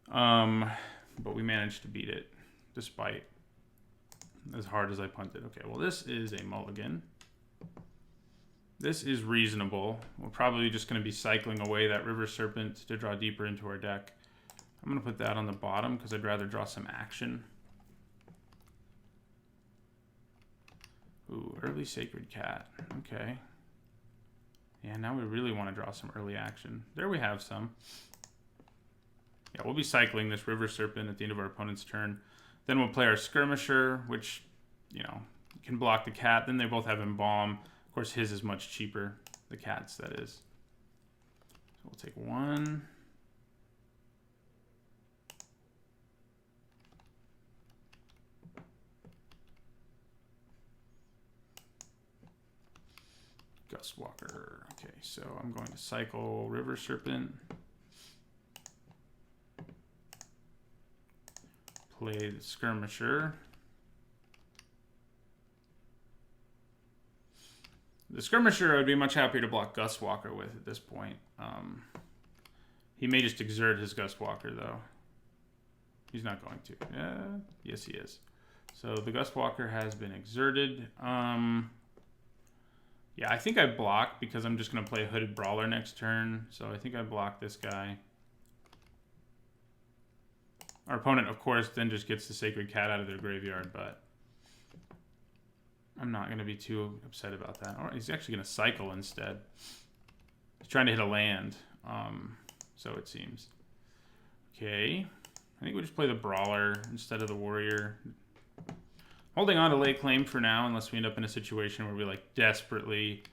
But we managed to beat it despite as hard as I punted. Okay, well, this is a mulligan. This is reasonable. We're probably just going to be cycling away that River Serpent to draw deeper into our deck. I'm going to put that on the bottom because I'd rather draw some action. Ooh, early Sacred Cat. Okay. Yeah, now we really want to draw some early action. There we have some. Yeah, we'll be cycling this River Serpent at the end of our opponent's turn. Then we'll play our Skirmisher, which, you know, can block the cat. Then they both have Embalm. Of course, his is much cheaper. The cat's, that is. So we'll take 1. Gustwalker. Okay, so I'm going to cycle River Serpent. Play the Skirmisher. The Skirmisher I would be much happier to block Gustwalker with at this point. He may just exert his Gustwalker, though. He's not going to. Yes, he is. So the Gustwalker has been exerted. Yeah, I think I block because I'm just going to play Hooded Brawler next turn. So I think I block this guy. Our opponent, of course, then just gets the Sacred Cat out of their graveyard, but I'm not going to be too upset about that. All right, he's actually going to cycle instead. He's trying to hit a land, so it seems. Okay, I think we just play the Brawler instead of the Warrior. Holding on to lay claim for now, unless we end up in a situation where we like desperately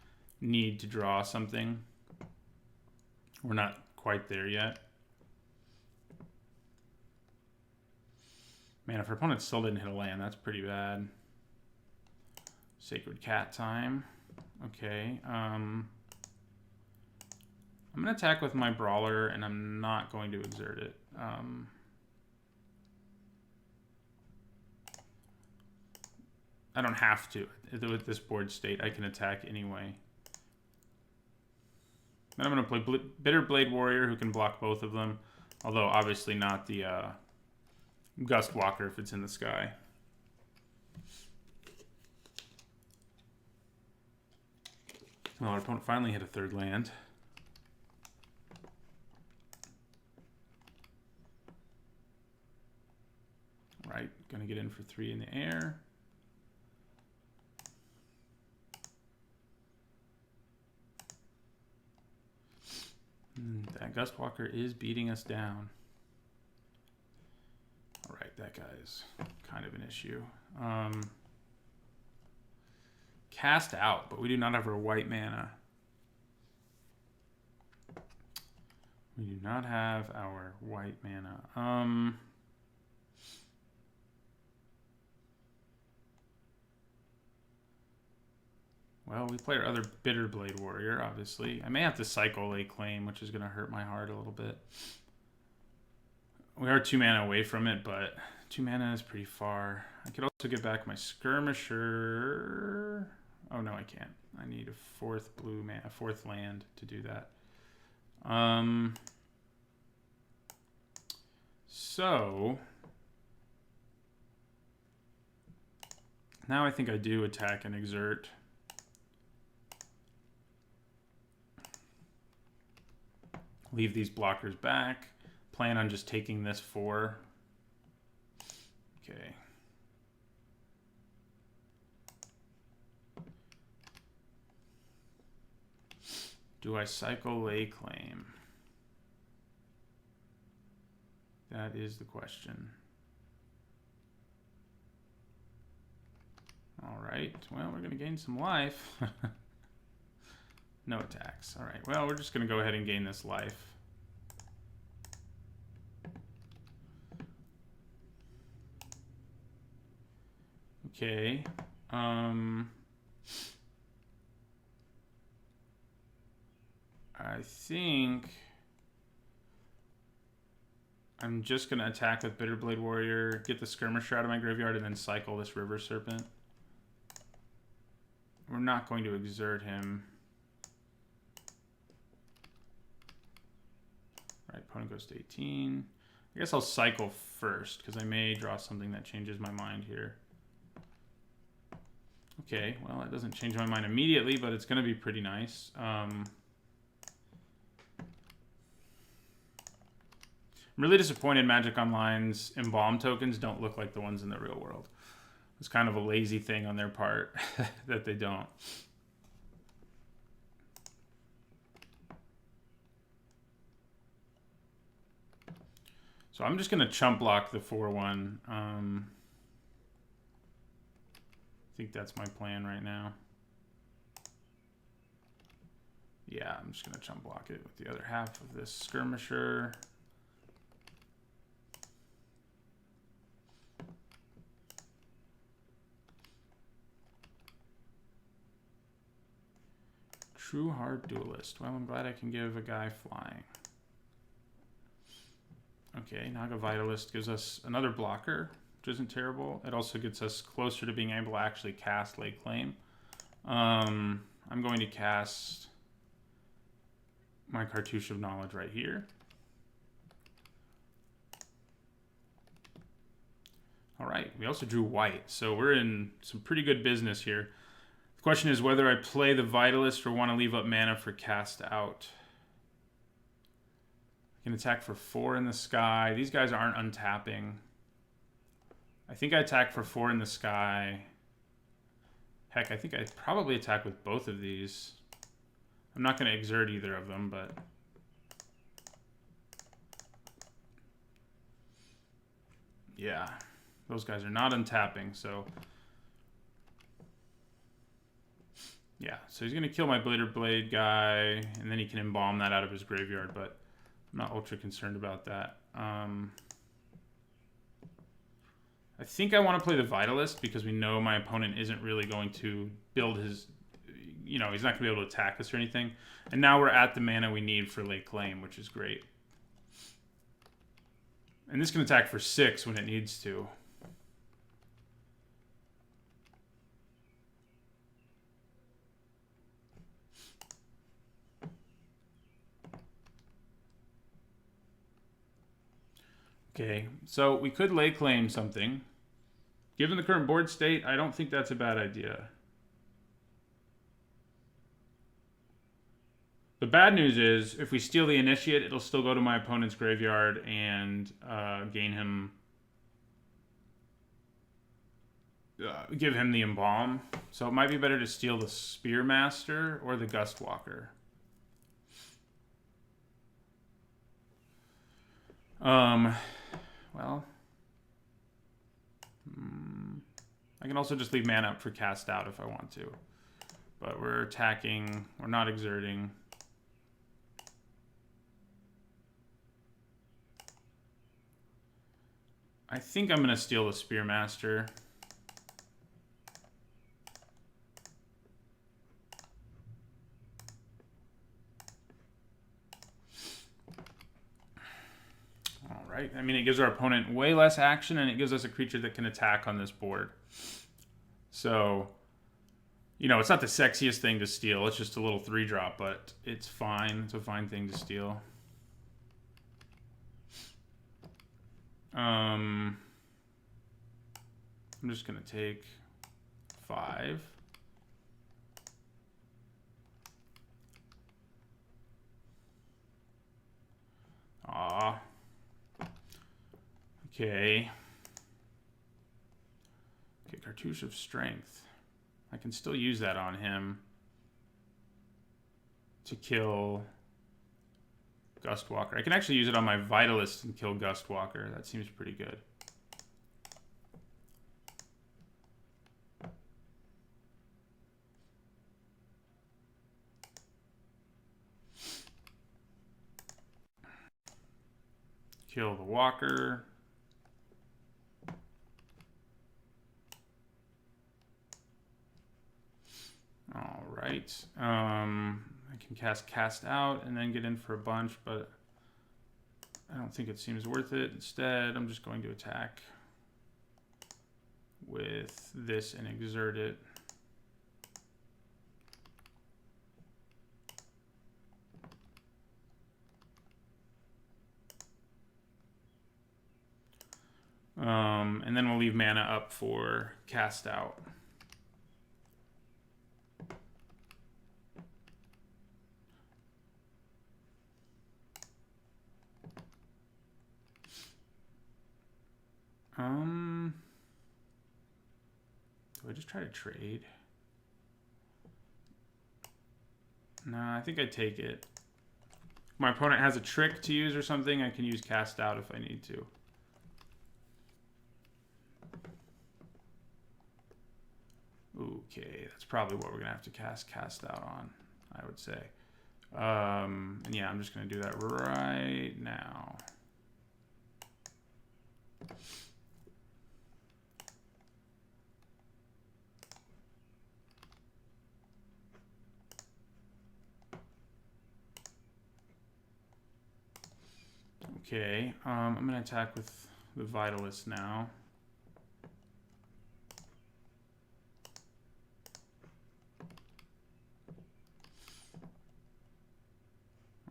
need to draw something. We're not quite there yet. Man, if our opponent still didn't hit a land, that's pretty bad. Sacred Cat time. Okay. I'm going to attack with my Brawler, and I'm not going to exert it. I don't have to. With this board state, I can attack anyway. Then I'm going to play Bitterblade Warrior, who can block both of them. Although, obviously not the Gustwalker if it's in the sky. Well, our opponent finally hit a third land. Right, gonna get in for 3 in the air. That Gustwalker is beating us down. All right, that guy is kind of an issue. Cast out, but we do not have our white mana. We do not have our white mana. Well, we play our other Bitterblade Warrior, obviously. I may have to cycle a claim, which is going to hurt my heart a little bit. We are 2 mana away from it, but 2 mana is pretty far. I could also get back my Skirmisher. Oh, no, I can't. I need a 4th blue mana, a 4th land to do that. So now I think I do attack and exert. Leave these blockers back. Plan on just taking this 4. Okay. Do I cycle lay claim? That is the question. All right. Well, we're going to gain some life. No attacks. All right. Well, we're just going to go ahead and gain this life. Okay. I think I'm just going to attack with Bitterblade Warrior, get the Skirmisher out of my graveyard, and then cycle this River Serpent. We're not going to exert him. Right, opponent goes to 18. I guess I'll cycle first, because I may draw something that changes my mind here. Okay, well, that doesn't change my mind immediately, but it's going to be pretty nice. I'm really disappointed Magic Online's Embalm tokens don't look like the ones in the real world. It's kind of a lazy thing on their part that they don't. So I'm just going to chump block the 4/1. I think that's my plan right now. Yeah, I'm just going to chump block it with the other half of this Skirmisher. True Hard Duelist. Well, I'm glad I can give a guy flying. Okay, Naga Vitalist gives us another blocker, which isn't terrible. It also gets us closer to being able to actually cast Lay Claim. I'm going to cast my Cartouche of Knowledge right here. All right, we also drew white, so we're in some pretty good business here. The question is whether I play the Vitalist or want to leave up mana for cast out. I can attack for 4 in the sky. These guys aren't untapping. I think I attack for 4 in the sky. Heck, I think I probably attack with both of these. I'm not going to exert either of them, but... yeah, those guys are not untapping, so... yeah, so he's going to kill my Bitterblade guy, and then he can embalm that out of his graveyard, but I'm not ultra concerned about that. I think I want to play the Vitalist because we know my opponent isn't really going to build his... you know, he's not going to be able to attack us or anything. And now we're at the mana we need for Lay Claim, which is great. And this can attack for 6 when it needs to. Okay, so we could Lay Claim something. Given the current board state, I don't think that's a bad idea. The bad news is, if we steal the Initiate, it'll still go to my opponent's graveyard and gain him... give him the Embalm. So it might be better to steal the Spearmaster or the Gustwalker. Well... I can also just leave mana up for cast out if I want to. But we're attacking. We're not exerting. I think I'm going to steal the Spearmaster. Right? I mean, it gives our opponent way less action, and it gives us a creature that can attack on this board. So, you know, it's not the sexiest thing to steal. It's just a little 3-drop, but it's fine. It's a fine thing to steal. I'm just going to take 5. Aw. Okay. Okay, Cartouche of Strength. I can still use that on him to kill Gustwalker. I can actually use it on my Vitalist and kill Gustwalker. That seems pretty good. Kill the Walker. All right. I can cast out and then get in for a bunch, but I don't think it seems worth it. Instead, I'm just going to attack with this and exert it. And then we'll leave mana up for cast out. Do I just try to trade? No, I think I take it. If my opponent has a trick to use or something, I can use cast out if I need to. Okay, that's probably what we're gonna have to cast out on, I would say. And yeah, I'm just gonna do that right now. Okay, I'm gonna attack with the Vitalist now.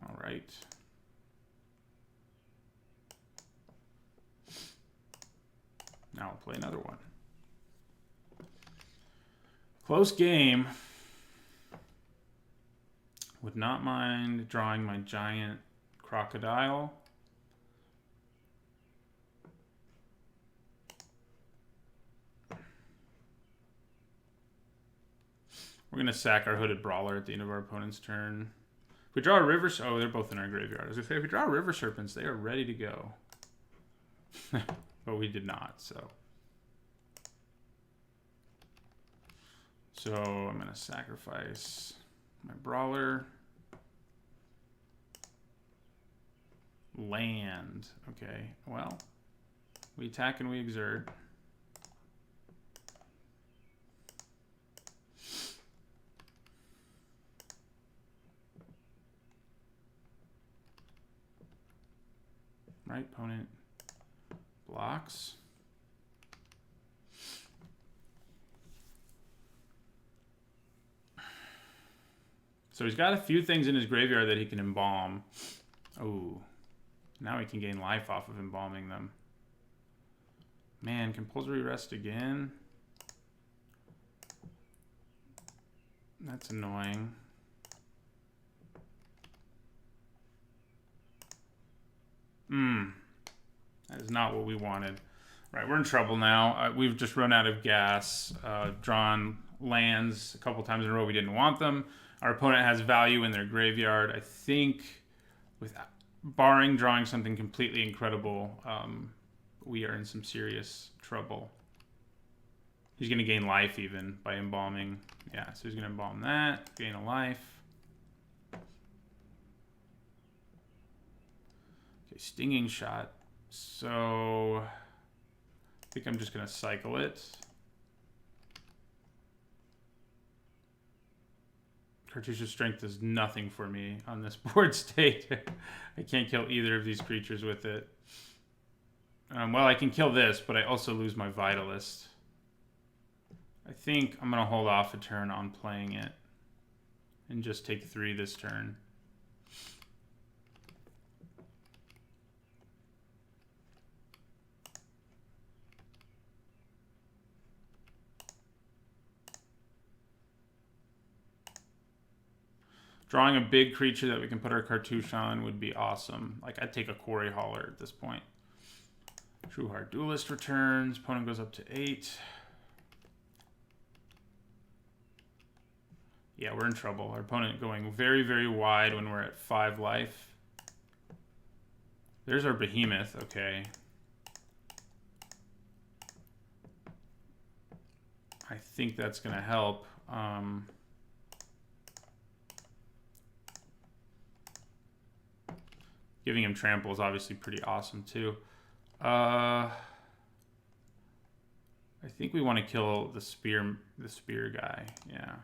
All right. Now we'll play another one. Close game. Would not mind drawing my giant crocodile. We're going to sack our Hooded Brawler at the end of our opponent's turn. If we draw a River... Oh, they're both in our graveyard. I was going to say, if we draw River Serpents, they are ready to go. But we did not, so... So I'm going to sacrifice my Brawler. Land. Okay, well, we attack and we exert. Right, opponent blocks. So he's got a few things in his graveyard that he can embalm. Oh, now he can gain life off of embalming them. Man, compulsory rest again? That's annoying. That is not what we wanted. Right, we're in trouble now. We've just run out of gas, drawn lands a couple times in a row. We didn't want them. Our opponent has value in their graveyard. I think, barring drawing something completely incredible, we are in some serious trouble. He's going to gain life even by embalming. Yeah, so he's going to embalm that, gain a life. Okay, stinging shot. So I think I'm just going to cycle it. Cartouche's strength does nothing for me on this board state. I can't kill either of these creatures with it. Well, I can kill this, but I also lose my Vitalist. I think I'm going to hold off a turn on playing it and just take 3 this turn. Drawing a big creature that we can put our cartouche on would be awesome. Like, I'd take a Quarry Hauler at this point. True Heart Duelist returns. Opponent goes up to 8. Yeah, we're in trouble. Our opponent going very, very wide when we're at 5 life. There's our Behemoth. Okay. I think that's going to help. Giving him trample is obviously pretty awesome too. I think we want to kill the spear guy. Yeah.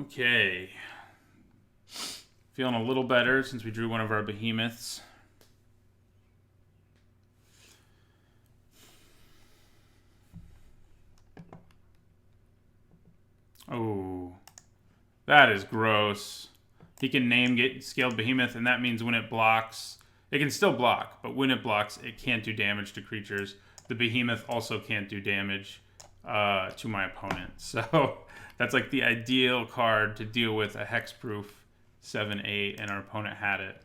Okay. Feeling a little better since we drew one of our behemoths. Oh, that is gross. He can name scaled behemoth, and that means when it blocks, it can still block, but when it blocks, it can't do damage to creatures. The behemoth also can't do damage to my opponent. So that's like the ideal card to deal with a hexproof 7/8, and our opponent had it.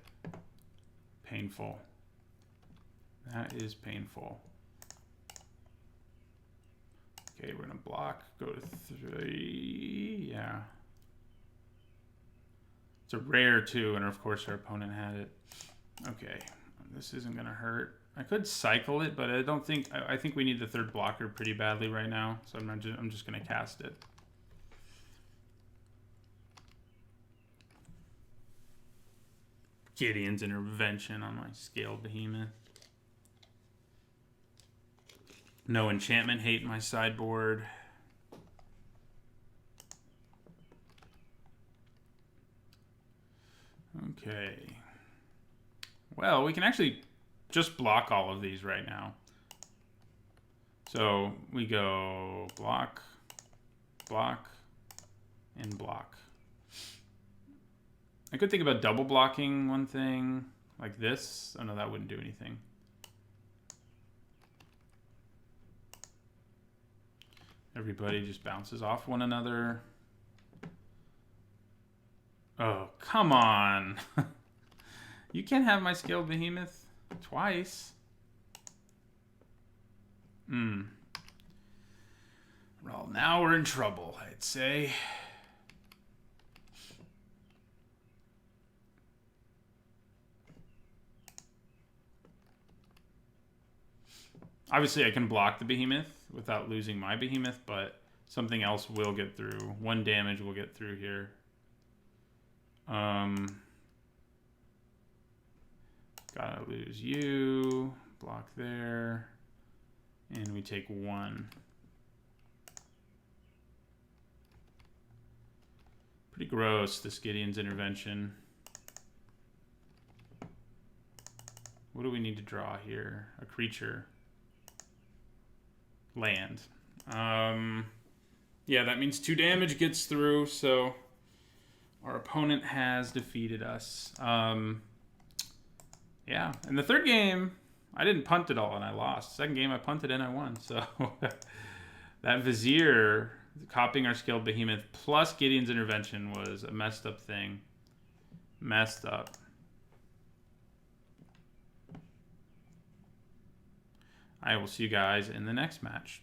Painful. That is painful. Okay, we're going to block, go to 3, yeah. It's a rare too, and of course our opponent had it. Okay, this isn't going to hurt. I could cycle it, but I don't think, I think we need the 3rd blocker pretty badly right now, so I'm just going to cast it. Gideon's Intervention on my scaled behemoth. No enchantment hate in my sideboard. Okay. Well, we can actually just block all of these right now. So we go block, block, and block. I could think about double blocking one thing like this. Oh no, that wouldn't do anything. Everybody just bounces off one another. Oh, come on. You can't have my scaled behemoth twice. Well, now we're in trouble, I'd say. Obviously, I can block the behemoth without losing my behemoth, but something else will get through. 1 damage will get through here. Gotta lose you. Block there. And we take 1. Pretty gross, this Gideon's Intervention. What do we need to draw here? A creature. Land. Yeah, that means 2 damage gets through, so our opponent has defeated us. Yeah, in the third game, I didn't punt at all and I lost. Second game, I punted and I won. So that Vizier copying our Scaled Behemoth plus Gideon's Intervention was a messed up thing. Messed up. I will see you guys in the next match.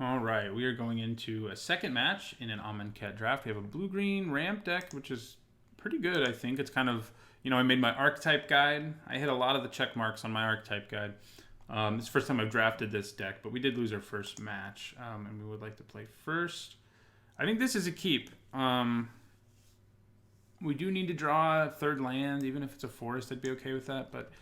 All right, we are going into a second match in an Amonkhet Draft. We have a blue-green ramp deck, which is pretty good, I think. It's kind of, you know, I made my archetype guide. I hit a lot of the check marks on my archetype guide. It's the first time I've drafted this deck, but we did lose our first match, and we would like to play first. I think this is a keep. We do need to draw a third land, even if it's a forest, I'd be okay with that. But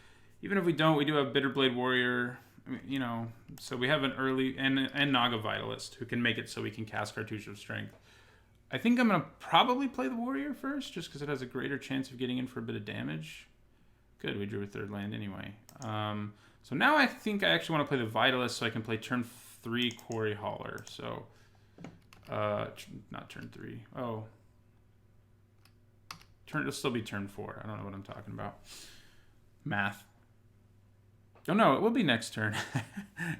even if we don't, we do have Bitterblade Warrior, you know, so we have an early, and Naga Vitalist, who can make it so we can cast Cartouche of Strength. I think I'm going to probably play the Warrior first, just because it has a greater chance of getting in for a bit of damage. Good, we drew a third land anyway. So now I think I actually want to play the Vitalist so I can play turn 3 Quarry Hauler. So, not turn 3. Oh. It'll still be turn 4. I don't know what I'm talking about. Math. Oh no, it will be next turn.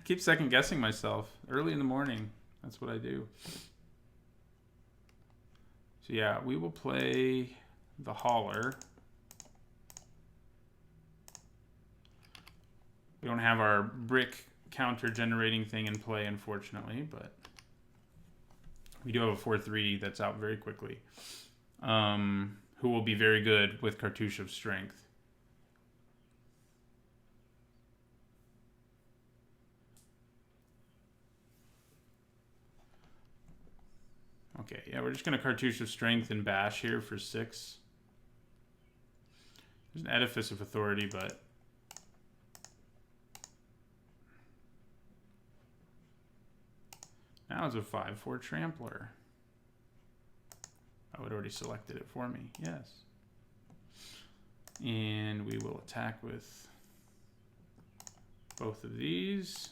Keep second guessing myself. Early in the morning. That's what I do. So yeah, we will play the Hauler. We don't have our brick counter generating thing in play, unfortunately, but we do have a 4/3 that's out very quickly. Who will be very good with Cartouche of Strength. Okay, yeah, we're just going to Cartouche of Strength and Bash here for 6. There's an Edifice of Authority, but now it's a 5/4 Trampler. Oh, it already selected it for me. Yes. And we will attack with both of these.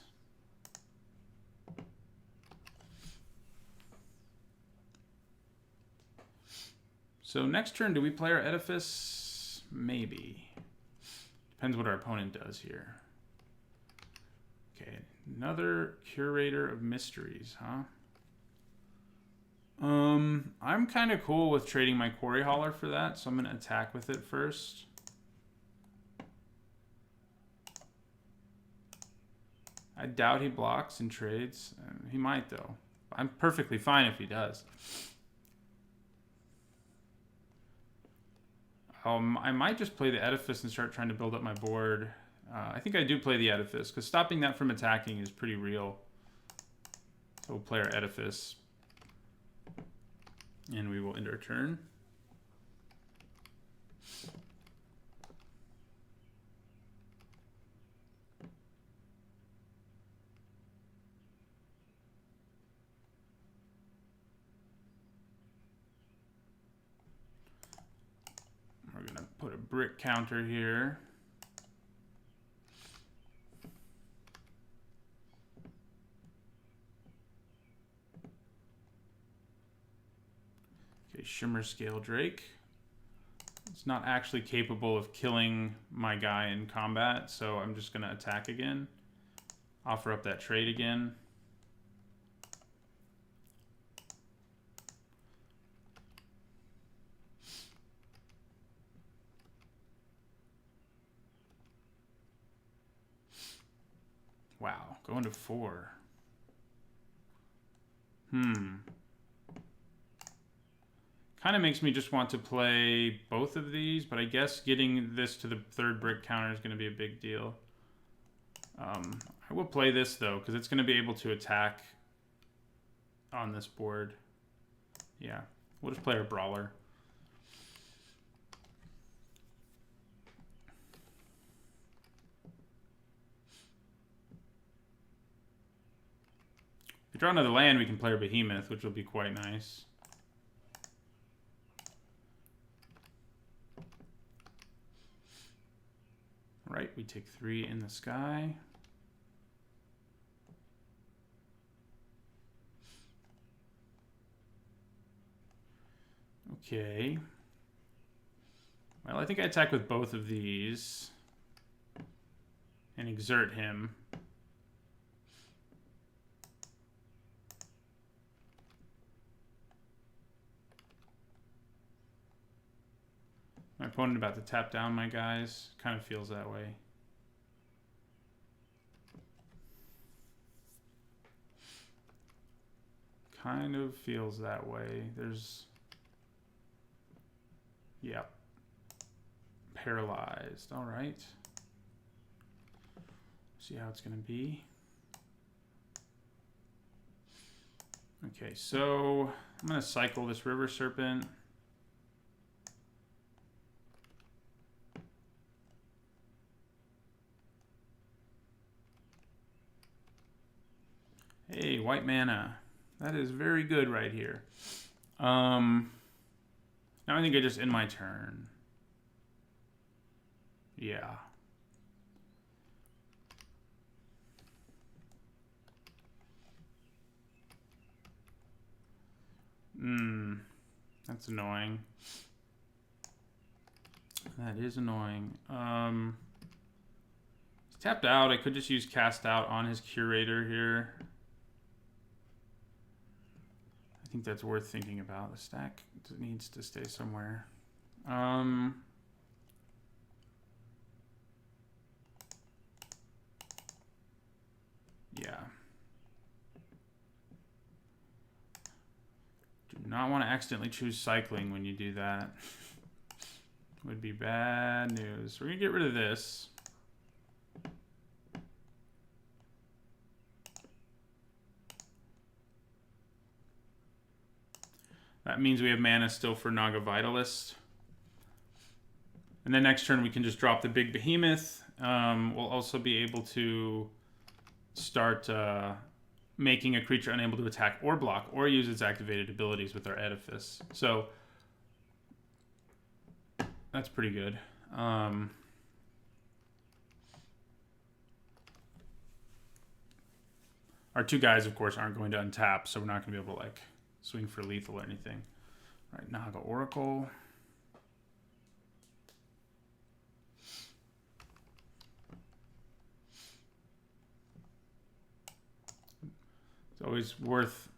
So next turn, do we play our Edifice? Maybe. Depends what our opponent does here. Okay, another Curator of Mysteries, huh? I'm kind of cool with trading my Quarry Hauler for that, so I'm going to attack with it first. I doubt he blocks and trades. He might, though. I'm perfectly fine if he does. I might just play the Edifice and start trying to build up my board. I think I do play the Edifice, because stopping that from attacking is pretty real. So we'll play our Edifice. And we will end our turn. We're going to put a brick counter here. Shimmer Scale Drake. It's not actually capable of killing my guy in combat, so I'm just going to attack again. Offer up that trade again. Wow, going to 4. Kind of makes me just want to play both of these, but I guess getting this to the third brick counter is going to be a big deal. I will play this, though, because it's going to be able to attack on this board. Yeah, we'll just play our Brawler. If we draw another land, we can play our Behemoth, which will be quite nice. All right, we take 3 in the sky. Okay. Well, I think I attack with both of these and exert him. My opponent about to tap down my guys. Kind of feels that way. Kind of feels that way. There's... yeah. Paralyzed. All right. See how it's going to be. Okay, so I'm going to cycle this River Serpent. Hey, white mana. That is very good right here. Now I think I just end my turn. Yeah. That's annoying. That is annoying. He's tapped out. I could just use cast out on his curator here. I think that's worth thinking about. The stack needs to stay somewhere. Yeah. Do not want to accidentally choose cycling when you do that. Would be bad news. We're going to get rid of this. That means we have mana still for Naga Vitalist. And then next turn we can just drop the big behemoth. We'll also be able to start making a creature unable to attack or block or use its activated abilities with our edifice. So that's pretty good. Our 2 guys, of course, aren't going to untap, so we're not going to be able to like swing for lethal or anything. All right, Naga Oracle. It's always worth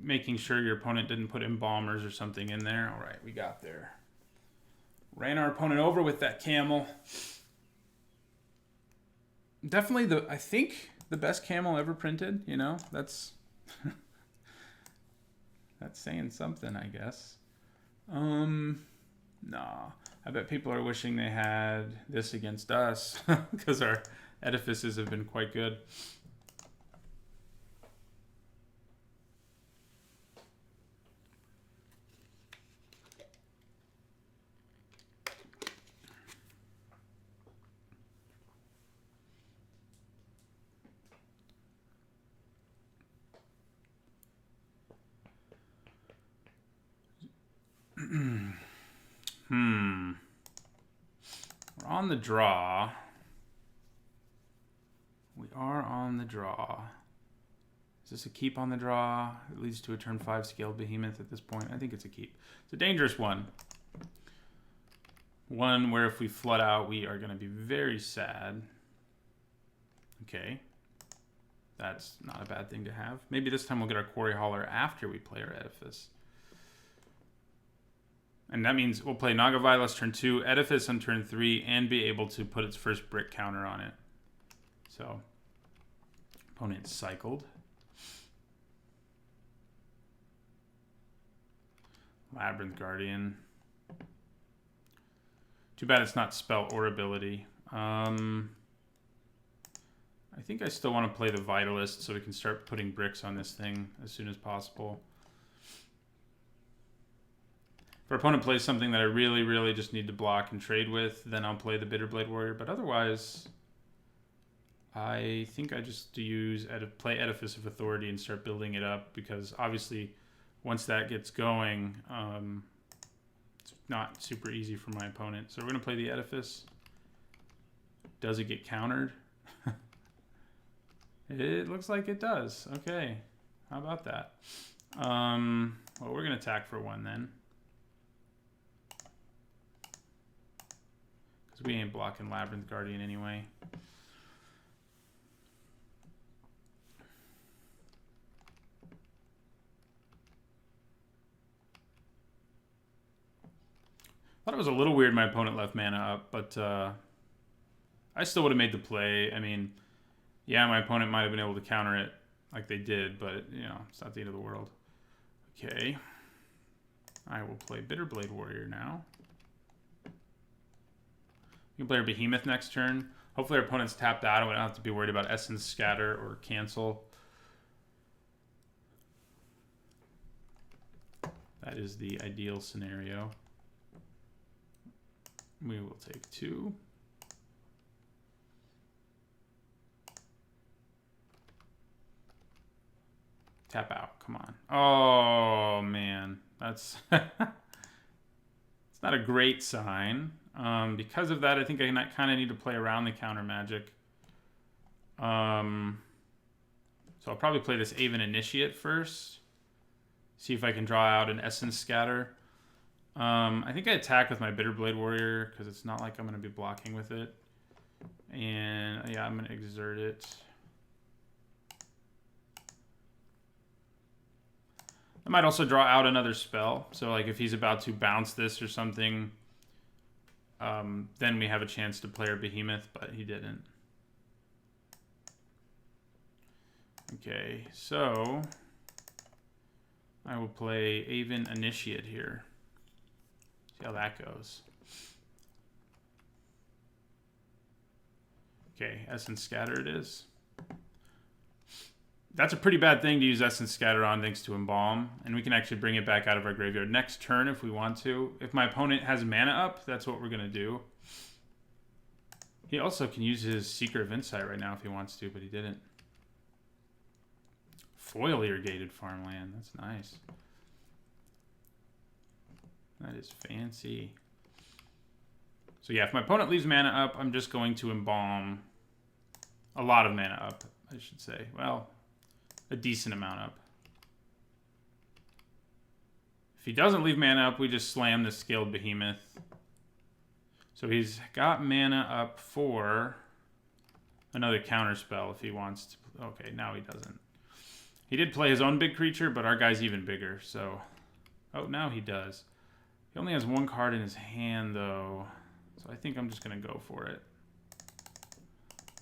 making sure your opponent didn't put embalmers or something in there. All right, we got there. Ran our opponent over with that camel. Definitely I think the best camel ever printed, you know? That's that's saying something, I guess. Nah. I bet people are wishing they had this against us because our edifices have been quite good. We're on the draw. We are on the draw. Is this a keep on the draw? It leads to a turn 5 scaled behemoth at this point. I think it's a keep. It's a dangerous one. One where if we flood out, we are going to be very sad. Okay. That's not a bad thing to have. Maybe this time we'll get our Quarry Hauler after we play our Edifice. And that means we'll play Naga Vilas turn 2, Edifice on turn 3, and be able to put its first brick counter on it. So, opponent cycled. Labyrinth Guardian. Too bad it's not spell or ability. I think I still want to play the Vitalist so we can start putting bricks on this thing as soon as possible. If our opponent plays something that I really, really just need to block and trade with, then I'll play the Bitterblade Warrior. But otherwise, I think I just play Edifice of Authority and start building it up, because obviously once that gets going, it's not super easy for my opponent. So we're going to play the Edifice. Does it get countered? It looks like it does. Okay. How about that? Well, we're going to attack for 1 then. Because we ain't blocking Labyrinth Guardian anyway. I thought it was a little weird my opponent left mana up, but I still would have made the play. I mean, yeah, my opponent might have been able to counter it like they did, but, you know, it's not the end of the world. Okay. I will play Bitterblade Warrior now. You can play our Behemoth next turn. Hopefully our opponent's tapped out and we don't have to be worried about Essence Scatter or cancel. That is the ideal scenario. We will take 2. Tap out. Come on. Oh, man. That's... it's not a great sign. Because of that, I think I kind of need to play around the counter magic. So I'll probably play this Aven Initiate first. See if I can draw out an Essence Scatter. I think I attack with my Bitterblade Warrior because it's not like I'm going to be blocking with it. And yeah, I'm going to exert it. I might also draw out another spell. So like if he's about to bounce this or something, then we have a chance to play our Behemoth, but he didn't. Okay, so I will play Aven Initiate here. See how that goes. Okay, Essence Scatter it is. That's a pretty bad thing to use Essence Scatter on thanks to Embalm. And we can actually bring it back out of our graveyard next turn if we want to. If my opponent has mana up, that's what we're going to do. He also can use his Seeker of Insight right now if he wants to, but he didn't. Foil Irrigated Farmland. That's nice. That is fancy. So yeah, if my opponent leaves mana up, I'm just going to Embalm a lot of mana up, I should say. Well, a decent amount up. If he doesn't leave mana up, we just slam the Scaled Behemoth. So he's got mana up for another counter spell if he wants to. Okay, now he doesn't. He did play his own big creature, but our guy's even bigger, so... Oh, now he does. He only has 1 card in his hand, though. So I think I'm just going to go for it.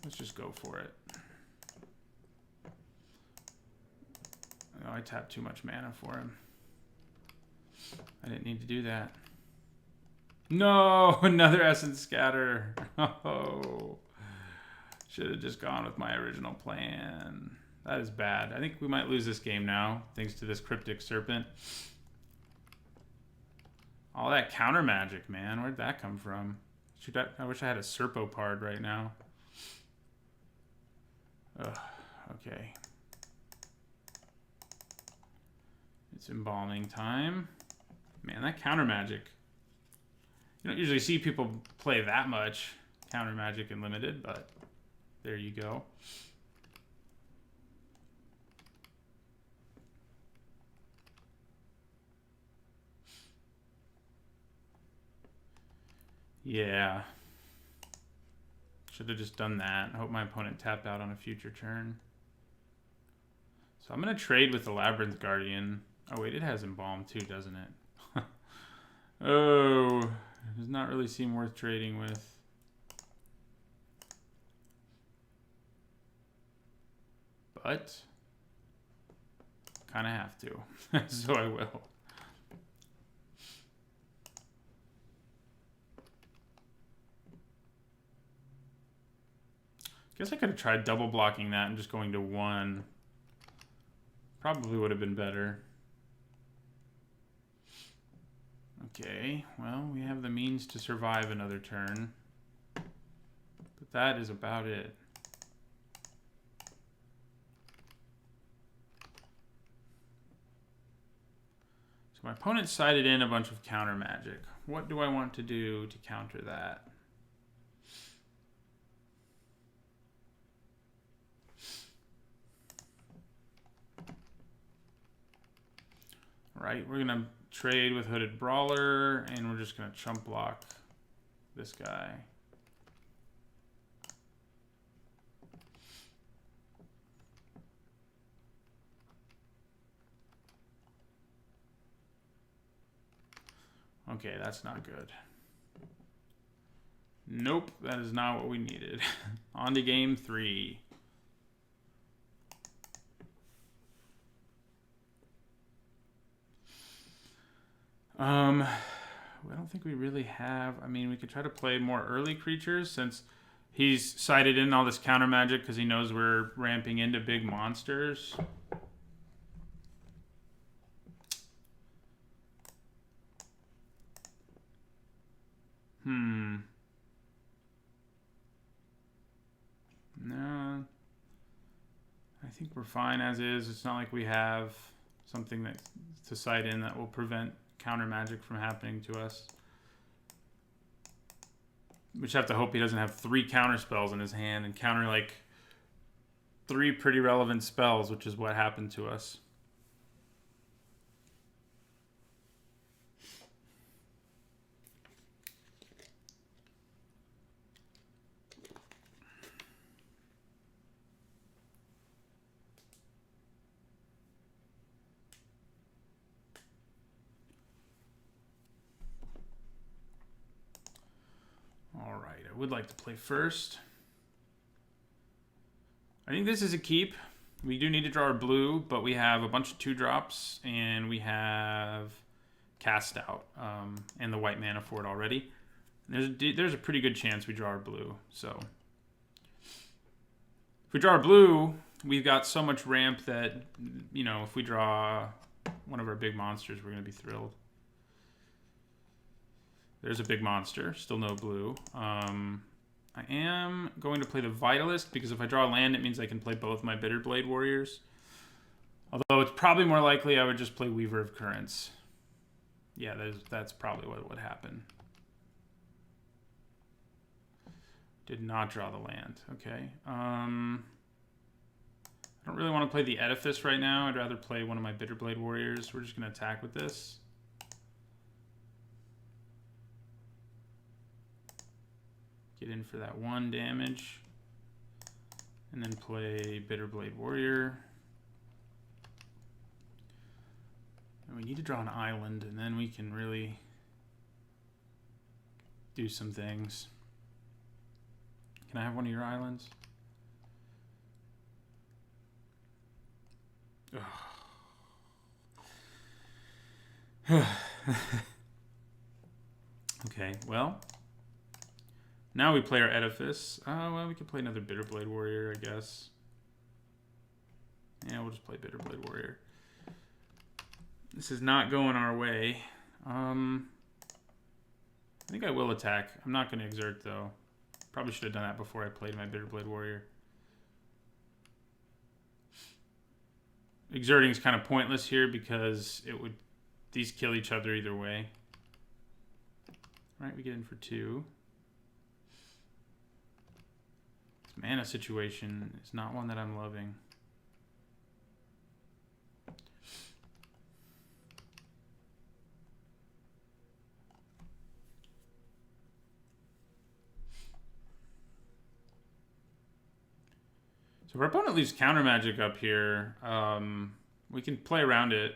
Let's just go for it. Oh, I tapped too much mana for him. I didn't need to do that. No! Another Essence Scatter. Oh. Should have just gone with my original plan. That is bad. I think we might lose this game now, thanks to this Cryptic Serpent. All that counter magic, man. Where'd that come from? I wish I had a Serpopard right now. Ugh, okay. It's embalming time. Man, that counter magic. You don't usually see people play that much counter magic in Limited, but there you go. Yeah. Should have just done that. I hope my opponent tapped out on a future turn. So I'm going to trade with the Labyrinth Guardian. Oh, wait, it has Embalm too, doesn't it? Oh, does not really seem worth trading with. But kind of have to. So I will. Guess I could have tried double blocking that and just going to 1. Probably would have been better. Okay, well, we have the means to survive another turn. But that is about it. So my opponent sided in a bunch of counter magic. What do I want to do to counter that? right, we're gonna trade with Hooded Brawler, and we're just gonna chump block this guy. Okay, that's not good. Nope, that is not what we needed. On to game 3. I don't think we really have. I mean, we could try to play more early creatures since he's sided in all this counter magic because he knows we're ramping into big monsters. No. I think we're fine as is. It's not like we have something that to side in that will prevent counter magic from happening to us. We just have to hope he doesn't have 3 counter spells in his hand and counter like 3 pretty relevant spells, which is what happened to us. All right, I would like to play first. I think this is a keep. We do need to draw our blue, but we have a bunch of 2-drops, and we have Cast Out and the white mana for it already. There's a pretty good chance we draw our blue. So if we draw our blue, we've got so much ramp that, you know, if we draw one of our big monsters, we're going to be thrilled. There's a big monster, still no blue. I am going to play the Vitalist because if I draw a land, it means I can play both my Bitterblade Warriors. Although it's probably more likely I would just play Weaver of Currents. Yeah, that's probably what would happen. Did not draw the land. Okay. I don't really want to play the Edifice right now. I'd rather play one of my Bitterblade Warriors. We're just going to attack with this. Get in for that 1 damage. And then play Bitterblade Warrior. And we need to draw an island, and then we can really do some things. Can I have one of your islands? Okay, well. Now we play our Edifice. Well, we could play another Bitterblade Warrior, I guess. Yeah, we'll just play Bitterblade Warrior. This is not going our way. I think I will attack. I'm not going to exert, though. Probably should have done that before I played my Bitterblade Warrior. Exerting is kind of pointless here because these kill each other either way. All right, we get in for 2. Mana situation is not one that I'm loving. So if our opponent leaves counter magic up here, we can play around it.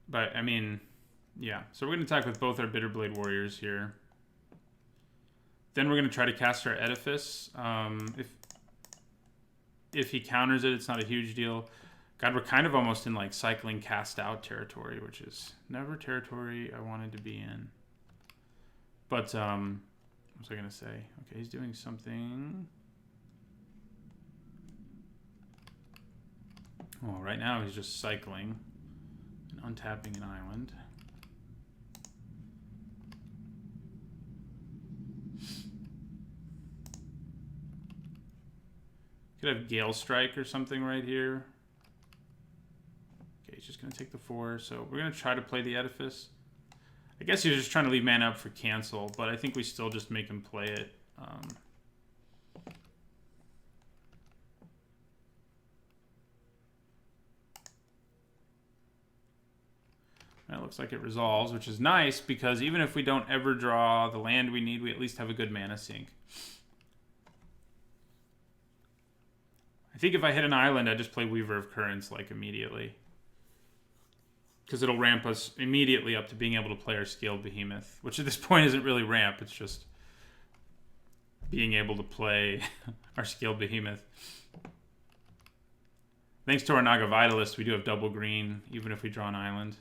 But, I mean, yeah. So we're going to attack with both our Bitterblade Warriors here. Then we're going to try to cast our Edifice. If he counters it, it's not a huge deal. God, we're kind of almost in like cycling cast out territory, which is never territory I wanted to be in. But, what was I going to say? Okay, he's doing something. Well, right now he's just cycling and untapping an island. Could have Gale Strike or something right here. Okay, he's just going to take the 4. So we're going to try to play the Edifice. I guess he's just trying to leave mana up for cancel, but I think we still just make him play it. It looks like it resolves, which is nice because even if we don't ever draw the land we need, we at least have a good mana sink. I think if I hit an island, I just play Weaver of Currents like immediately. Because it'll ramp us immediately up to being able to play our Scaled Behemoth, which at this point isn't really ramp, it's just being able to play our Scaled Behemoth. Thanks to our Naga Vitalist, we do have double green, even if we draw an island.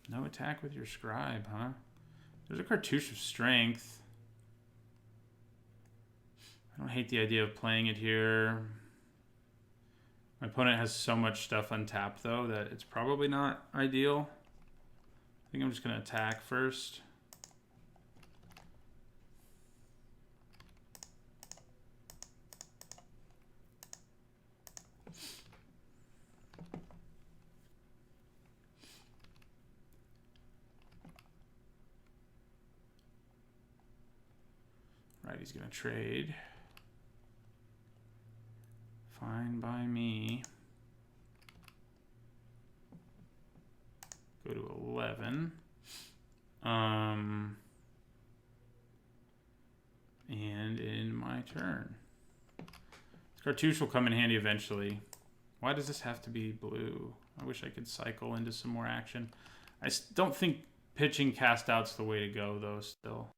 No attack with your Scribe, huh? There's a Cartouche of Strength. I don't hate the idea of playing it here. My opponent has so much stuff untapped, though, that it's probably not ideal. I think I'm just going to attack first. Right, he's going to trade. Fine by me. Go to 11. And in my turn. Cartouche will come in handy eventually. Why does this have to be blue? I wish I could cycle into some more action. I don't think pitching cast out's the way to go, though, still.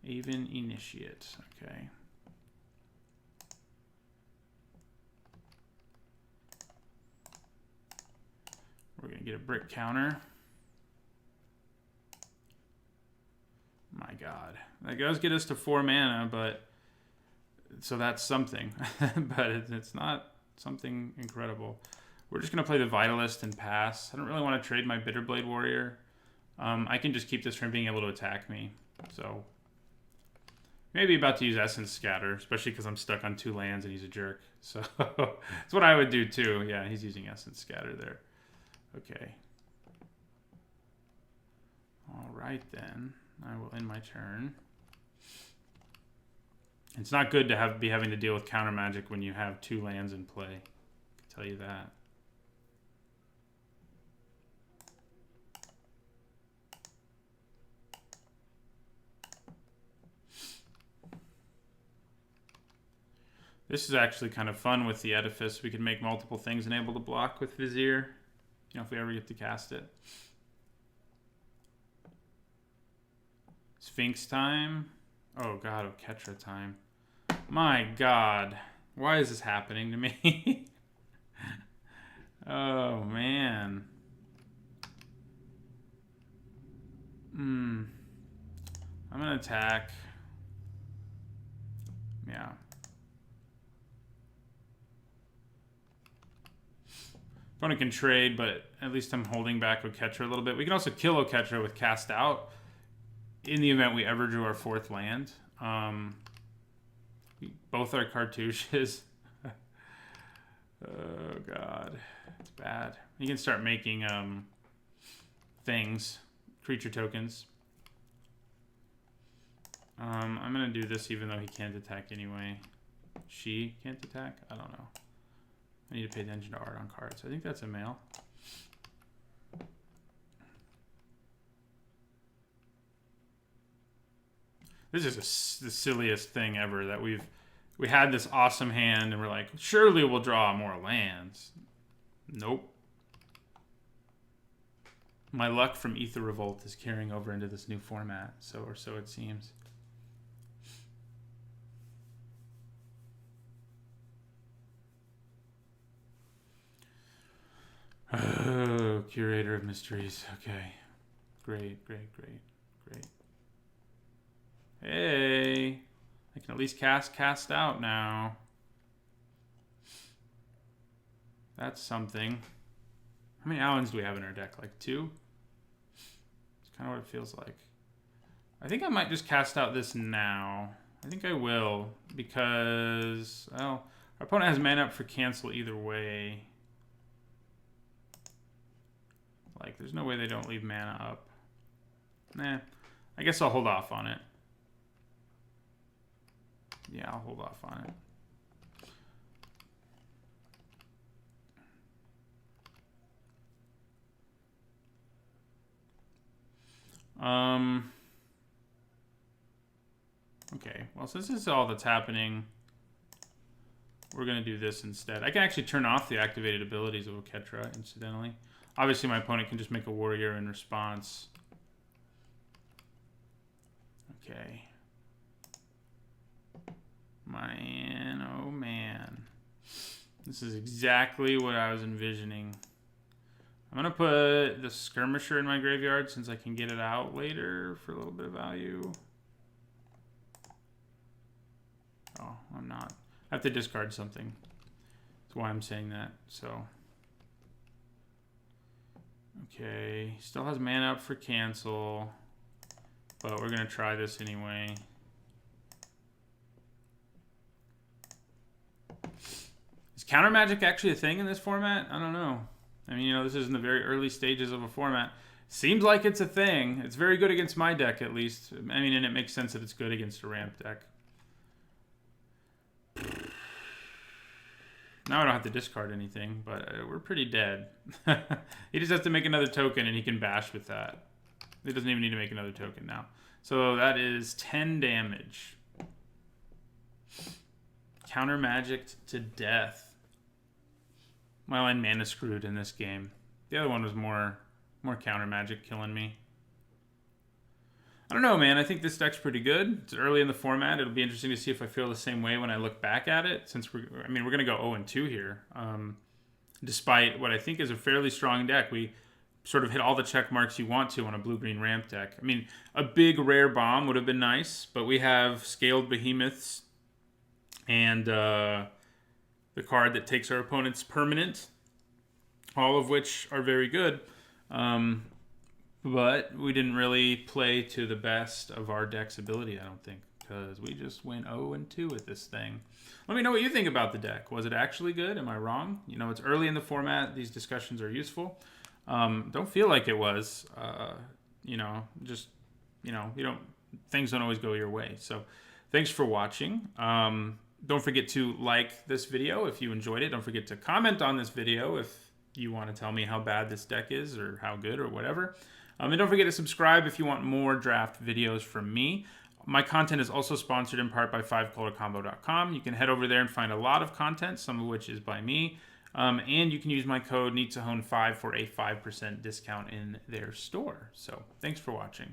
Even Initiate, okay. We're gonna get a brick counter. My God, that does get us to 4 mana, but so that's something, but it's not something incredible. We're just gonna play the Vitalist and pass. I don't really want to trade my Bitterblade Warrior. I can just keep this from being able to attack me, so. Maybe about to use Essence Scatter, especially because I'm stuck on 2 lands and he's a jerk. So that's what I would do too. Yeah, he's using Essence Scatter there. Okay. All right then. I will end my turn. It's not good to be having to deal with counter magic when you have 2 lands in play. I can tell you that. This is actually kind of fun with the Edifice. We can make multiple things and able to block with Vizier. You know, if we ever get to cast it. Sphinx time. Oh God, Oketra time. My God. Why is this happening to me? Oh, man. I'm going to attack. Yeah. Opponent can trade, but at least I'm holding back Oketra a little bit. We can also kill Oketra with Cast Out in the event we ever drew our 4th land. Both our cartouches. Oh, God. It's bad. You can start making things, creature tokens. I'm going to do this even though he can't attack anyway. She can't attack? I don't know. I need to pay attention to art on cards. I think that's a male. This is the silliest thing ever that we had this awesome hand and we're like, surely we'll draw more lands. Nope. My luck from Ether Revolt is carrying over into this new format, or so it seems. Oh, Curator of Mysteries. Okay. Great, great, great, great. Hey, I can at least cast out now. That's something. How many Allens do we have in our deck? Like 2? It's kind of what it feels like. I think I might just cast out this now. I think I will because, well, our opponent has mana up for cancel either way. Like, there's no way they don't leave mana up. I guess I'll hold off on it. Yeah, I'll hold off on it. Okay, well, since this is all that's happening, we're going to do this instead. I can actually turn off the activated abilities of Oketra, incidentally. Obviously, my opponent can just make a warrior in response. Okay. Man, oh man. This is exactly what I was envisioning. I'm going to put the Skirmisher in my graveyard since I can get it out later for a little bit of value. Oh, I'm not. I have to discard something. That's why I'm saying that. So, okay. Still has mana up for cancel. But we're going to try this anyway. Is counter magic actually a thing in this format? I don't know. I mean, you know, this is in the very early stages of a format. Seems like it's a thing. It's very good against my deck, at least. I mean, and it makes sense that it's good against a ramp deck. Now I don't have to discard anything, but we're pretty dead. He just has to make another token, and he can bash with that. He doesn't even need to make another token now. So that is 10 damage. Counter magicked to death. My line mana screwed in this game. The other one was more counter magic killing me. I don't know, man. I think this deck's pretty good. It's early in the format. It'll be interesting to see if I feel the same way when I look back at it. Since we're going to go 0-2 here. Despite what I think is a fairly strong deck. We sort of hit all the check marks you want to on a blue-green ramp deck. I mean, a big rare bomb would have been nice, but we have scaled behemoths and the card that takes our opponent's permanent, all of which are very good. But we didn't really play to the best of our deck's ability, I don't think, because we just went 0-2 with this thing. Let me know what you think about the deck. Was it actually good? Am I wrong? You know, it's early in the format. These discussions are useful. Don't feel like it was. You know, just, you know, things don't always go your way. So thanks for watching. Don't forget to like this video if you enjoyed it. Don't forget to comment on this video if you want to tell me how bad this deck is or how good or whatever. And don't forget to subscribe if you want more draft videos from me. My content is also sponsored in part by 5colorcombo.com. You can head over there and find a lot of content, some of which is by me. And you can use my code NEEDTOHONE5 for a 5% discount in their store. So thanks for watching.